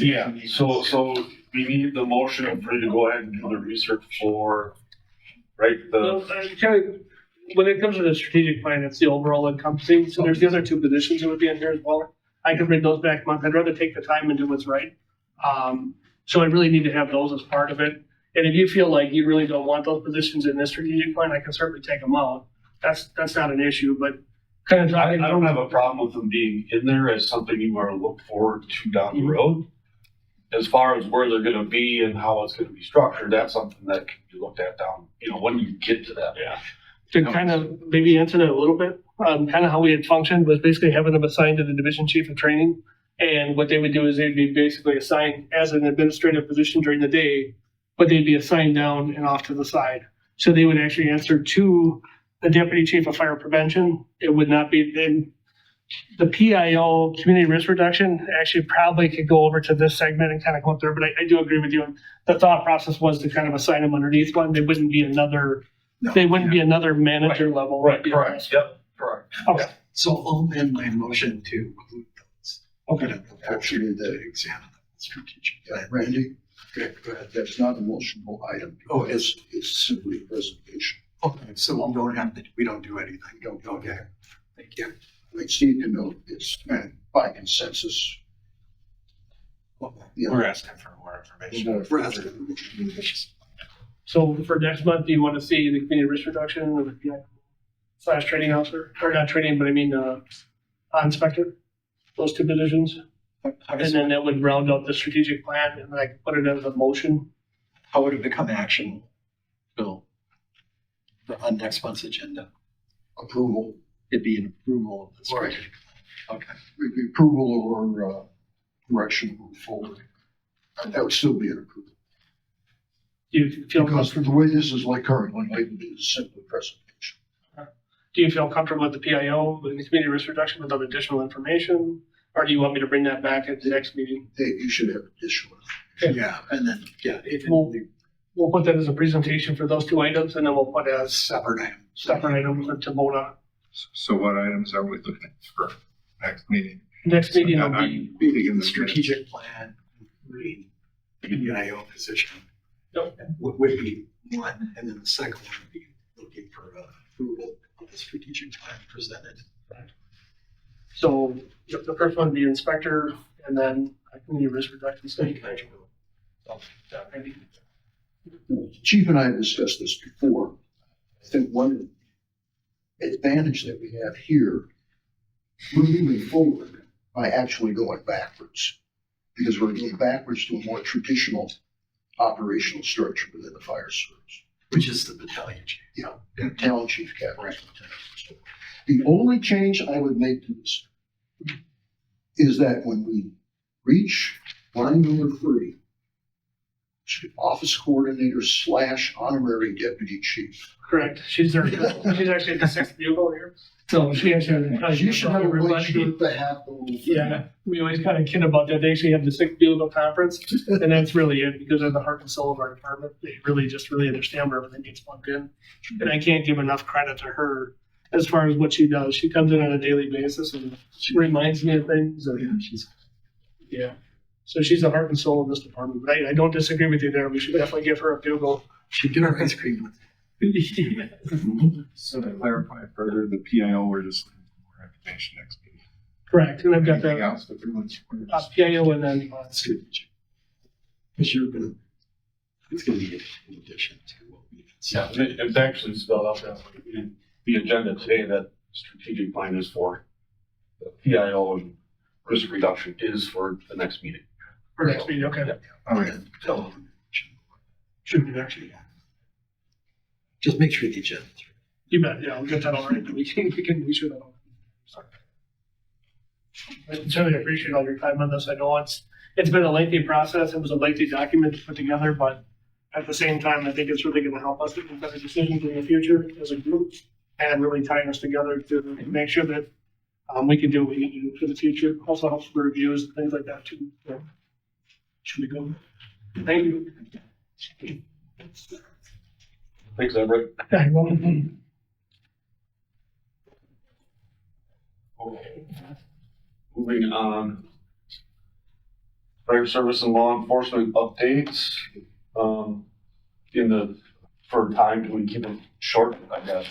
Yeah, so we need the motion for you to go ahead and do the research for, right, Well, when it comes to the strategic plan, it's the overall encompassing, so there's the other two positions that would be in here as well. I could bring those back month, I'd rather take the time and do what's right. So I really need to have those as part of it. And if you feel like you really don't want those positions in this strategic plan, I can certainly take them out. That's not an issue, but kind of I talking. don't have a problem with them being in there as something you want to look forward to down the road. As far as where they're gonna be and how it's gonna be structured, that's something that can be looked at down, you know, when you get to that. Yeah. To kind of maybe answer that a little bit, kind of how we had functioned was basically having them assigned to the division chief of training. And what they would do is they'd be basically assigned as an administrative position during the day, but they'd be assigned down and off to the side. So they would actually answer to the deputy chief of fire prevention. It would not be then. The PIO, community risk reduction, actually probably could go over to this segment and kind of go up there, but I do agree with you. The thought process was to kind of assign them underneath one. They wouldn't be another, they wouldn't be another manager level. Right, correct, yep, correct. Okay, So I'll amend my motion to include those. okay. Actually, To examine the strategic plan. Randy, Go ahead. that's not a motionable item. Oh, it is. It's simply a presentation. Okay, so we don't do anything. Okay, thank you. I mean, Steve can note it's by consensus. Yeah. We're asking for more information. We're asking. So for next month, do you want to see the community risk reduction or the PIO slash training officer, or not training, but I mean, inspector? Those two positions? And then that would round out the strategic plan and like put it as a motion. How would it become action, Bill? On next month's agenda, Approval, it'd be an approval of the Right. strategic plan. Okay. the approval or direction to move forward. And that would still be an approval. Do you feel Because the comfortable? way this is like currently, like it is simply presentation. Do you feel comfortable with the PIO and the community risk reduction without additional information? Or do you want me to bring that back at the next meeting? Hey, you should have additional. Yeah, and then, yeah, it Well- will be We'll put that as a presentation for those two items and then we'll put as separate item. separate items to vote on. So what items are we looking at for next meeting? Next meeting will I- be, Meeting The strategic plan, including the PIO position, Yep. would be one, and then the second one would be looking for approval of the strategic plan presented. so the first one would be inspector and then community risk reduction study. Chief and I have discussed this before. I think one advantage that we have here, we're moving forward by actually going backwards. Because we're going backwards to a more traditional operational structure within the fire service. Which is the battalion chief. Yeah, town chief, captain. The only change I would make to this is that when we reach line number 3, office coordinator / honorary deputy chief. Correct. She's actually at the 6th bugle here. So she actually. You should have a way everybody. to have the whole thing. Yeah, we always kind of kid about that. They actually have the 6th bugle conference and that's really it because they're the heart and soul of our department. They really understand where everything gets plugged in. And I can't give enough credit to her as far as what she does. She comes in on a daily basis and she reminds me of things. And, yeah. So she's the heart and soul of this department. But I don't disagree with you there. We should definitely give her a bugle. Should get our ice cream with So to clarify further, the PIO, we're just looking for more information next meeting. Correct. And I've got Anything the else that we want to- PIO and then strategic. Because you're gonna, It's gonna be in addition to what we. Yeah, and it's actually spelled out that way in the agenda today, that strategic plan is for the PIO and risk reduction is for the next meeting. For next meeting, okay. All right. So, should be there. Just make sure the agenda. You bet, yeah, we'll get that all right. We should have. I sincerely appreciate all your time on this. I know it's been a lengthy process. It was a lengthy document to put together, but at the same time, I think it's really gonna help us make better decisions in the future as a group and really tying us together to make sure that we can do what we need to do for the future. Also helps for reviews and things like that too. So, should be good. Thank you. Thanks, Everett. You're welcome. Moving on. Fire service and law enforcement updates. For time, can we keep it short? I got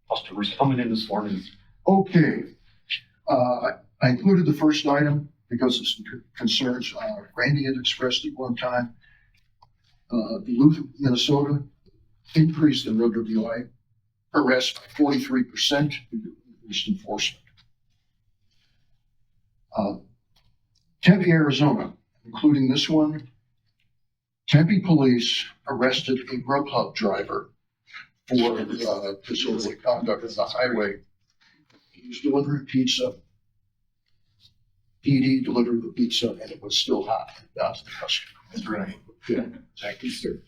customers coming in this morning. Okay. I included the first item because of some concerns Randy had expressed at one time. Duluth, Minnesota increased the road WI arrests by 43% due to increased enforcement. Tempe, Arizona, including this one, Tempe police arrested a Grubhub driver for disorderly conduct on the highway. He was delivering pizza. PD delivered the pizza and it was still hot down to the customer. That's right. Yeah. Thank you, sir.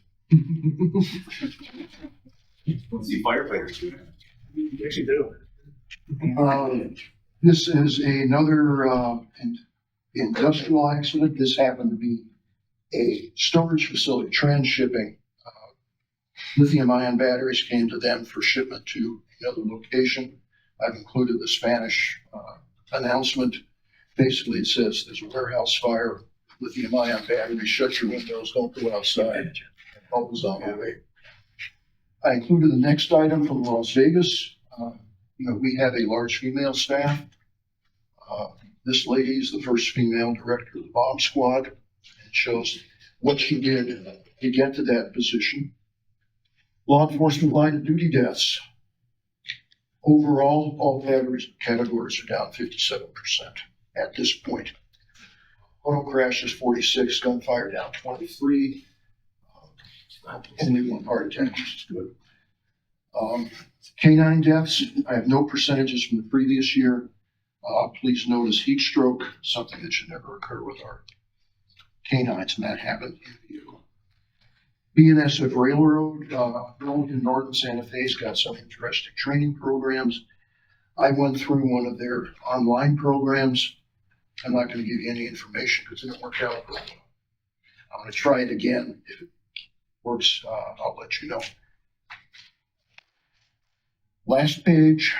See firefighters do that. You actually do. This is another industrial accident. This happened to be a storage facility, transshipping. Lithium-ion batteries came to them for shipment to another location. I've included the Spanish announcement. Basically, it says there's a warehouse fire, lithium-ion batteries, shut your windows, don't go outside. Help is on the way. I included the next item from Las Vegas. We have a large female staff. This lady is the first female director of the bomb squad. It shows what she did to get to that position. Law enforcement line of duty deaths. Overall, all categories are down 57% at this point. Auto crashes 46, gunfire down 23. Only one heart attack, which is good. Canine deaths, I have no percentages from the previous year. Please notice heat stroke, something that should never occur with our canines, and that happened in the vehicle. BNSF Railroad, in northern Santa Fe's got some interesting training programs. I went through one of their online programs. I'm not going to give you any information because it didn't work out. I'm going to try it again. If it works, I'll let you know. Last page,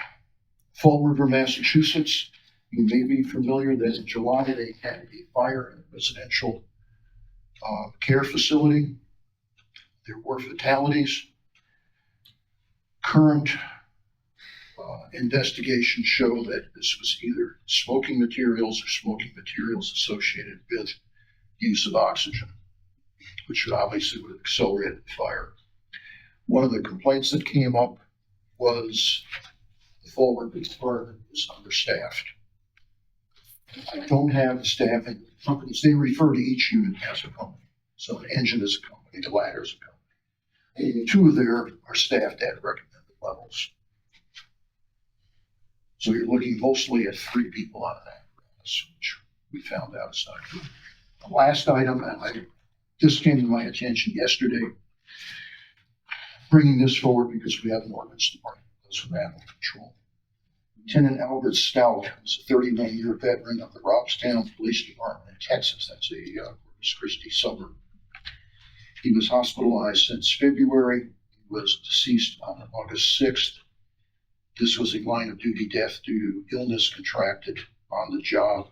Fall River, Massachusetts. You may be familiar that in July they had a fire in a residential care facility. There were fatalities. Current investigations show that this was either smoking materials or smoking materials associated with use of oxygen, which obviously would have accelerated the fire. One of the complaints that came up was the Fall River Department was understaffed. I don't have the staffing companies. They refer to each unit as a company. So an engine is a company, the ladder is a company. And two of there are staffed at recommended levels. So you're looking mostly at 3 people on an apparatus, which we found out is not good. The last item, and this came to my attention yesterday, bringing this forward because we have an ordinance department for animal control. Lieutenant Albert Stout is a 39-year veteran of the Robstown Police Department in Texas. That's a Corpus Christi suburb. He was hospitalized since February. He was deceased on August 6th. This was a line of duty death due to illness contracted on the job.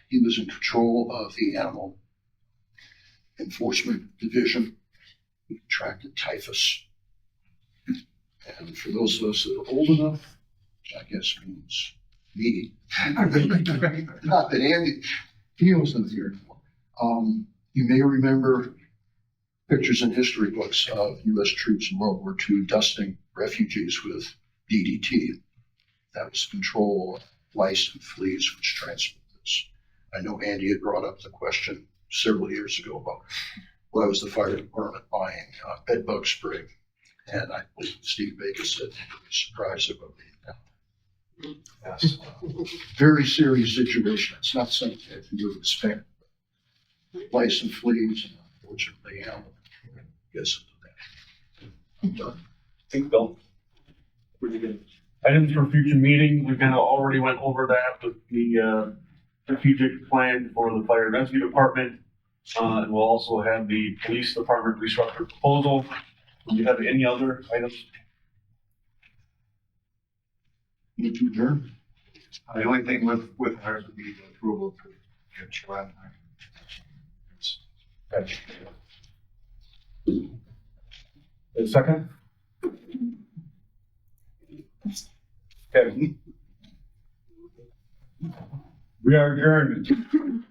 He was in control of the Animal Enforcement Division. He contracted typhus. And for those of us that are old enough, which I guess means me, not that Andy, he wasn't here anymore. You may remember pictures in history books of U.S. troops in World War II dusting refugees with DDT. That was control of lice and fleas which transmit this. I know Andy had brought up the question several years ago about why was the fire department buying bed bug spray? And I believe Steve Baker said he was surprised about being Yes. very serious situation. It's not something that you would expect. Lice and fleas, and unfortunately, guess that. I'm done. Think Bill. Pretty good. Items for future meeting, we kind of already went over that with the strategic plan for the fire and rescue department. And we'll also have the police department restructure proposal. Do you have any other items? Need to adjourn? The only thing with ours would be the approval to get July. A second? Kevin? We are adjourned.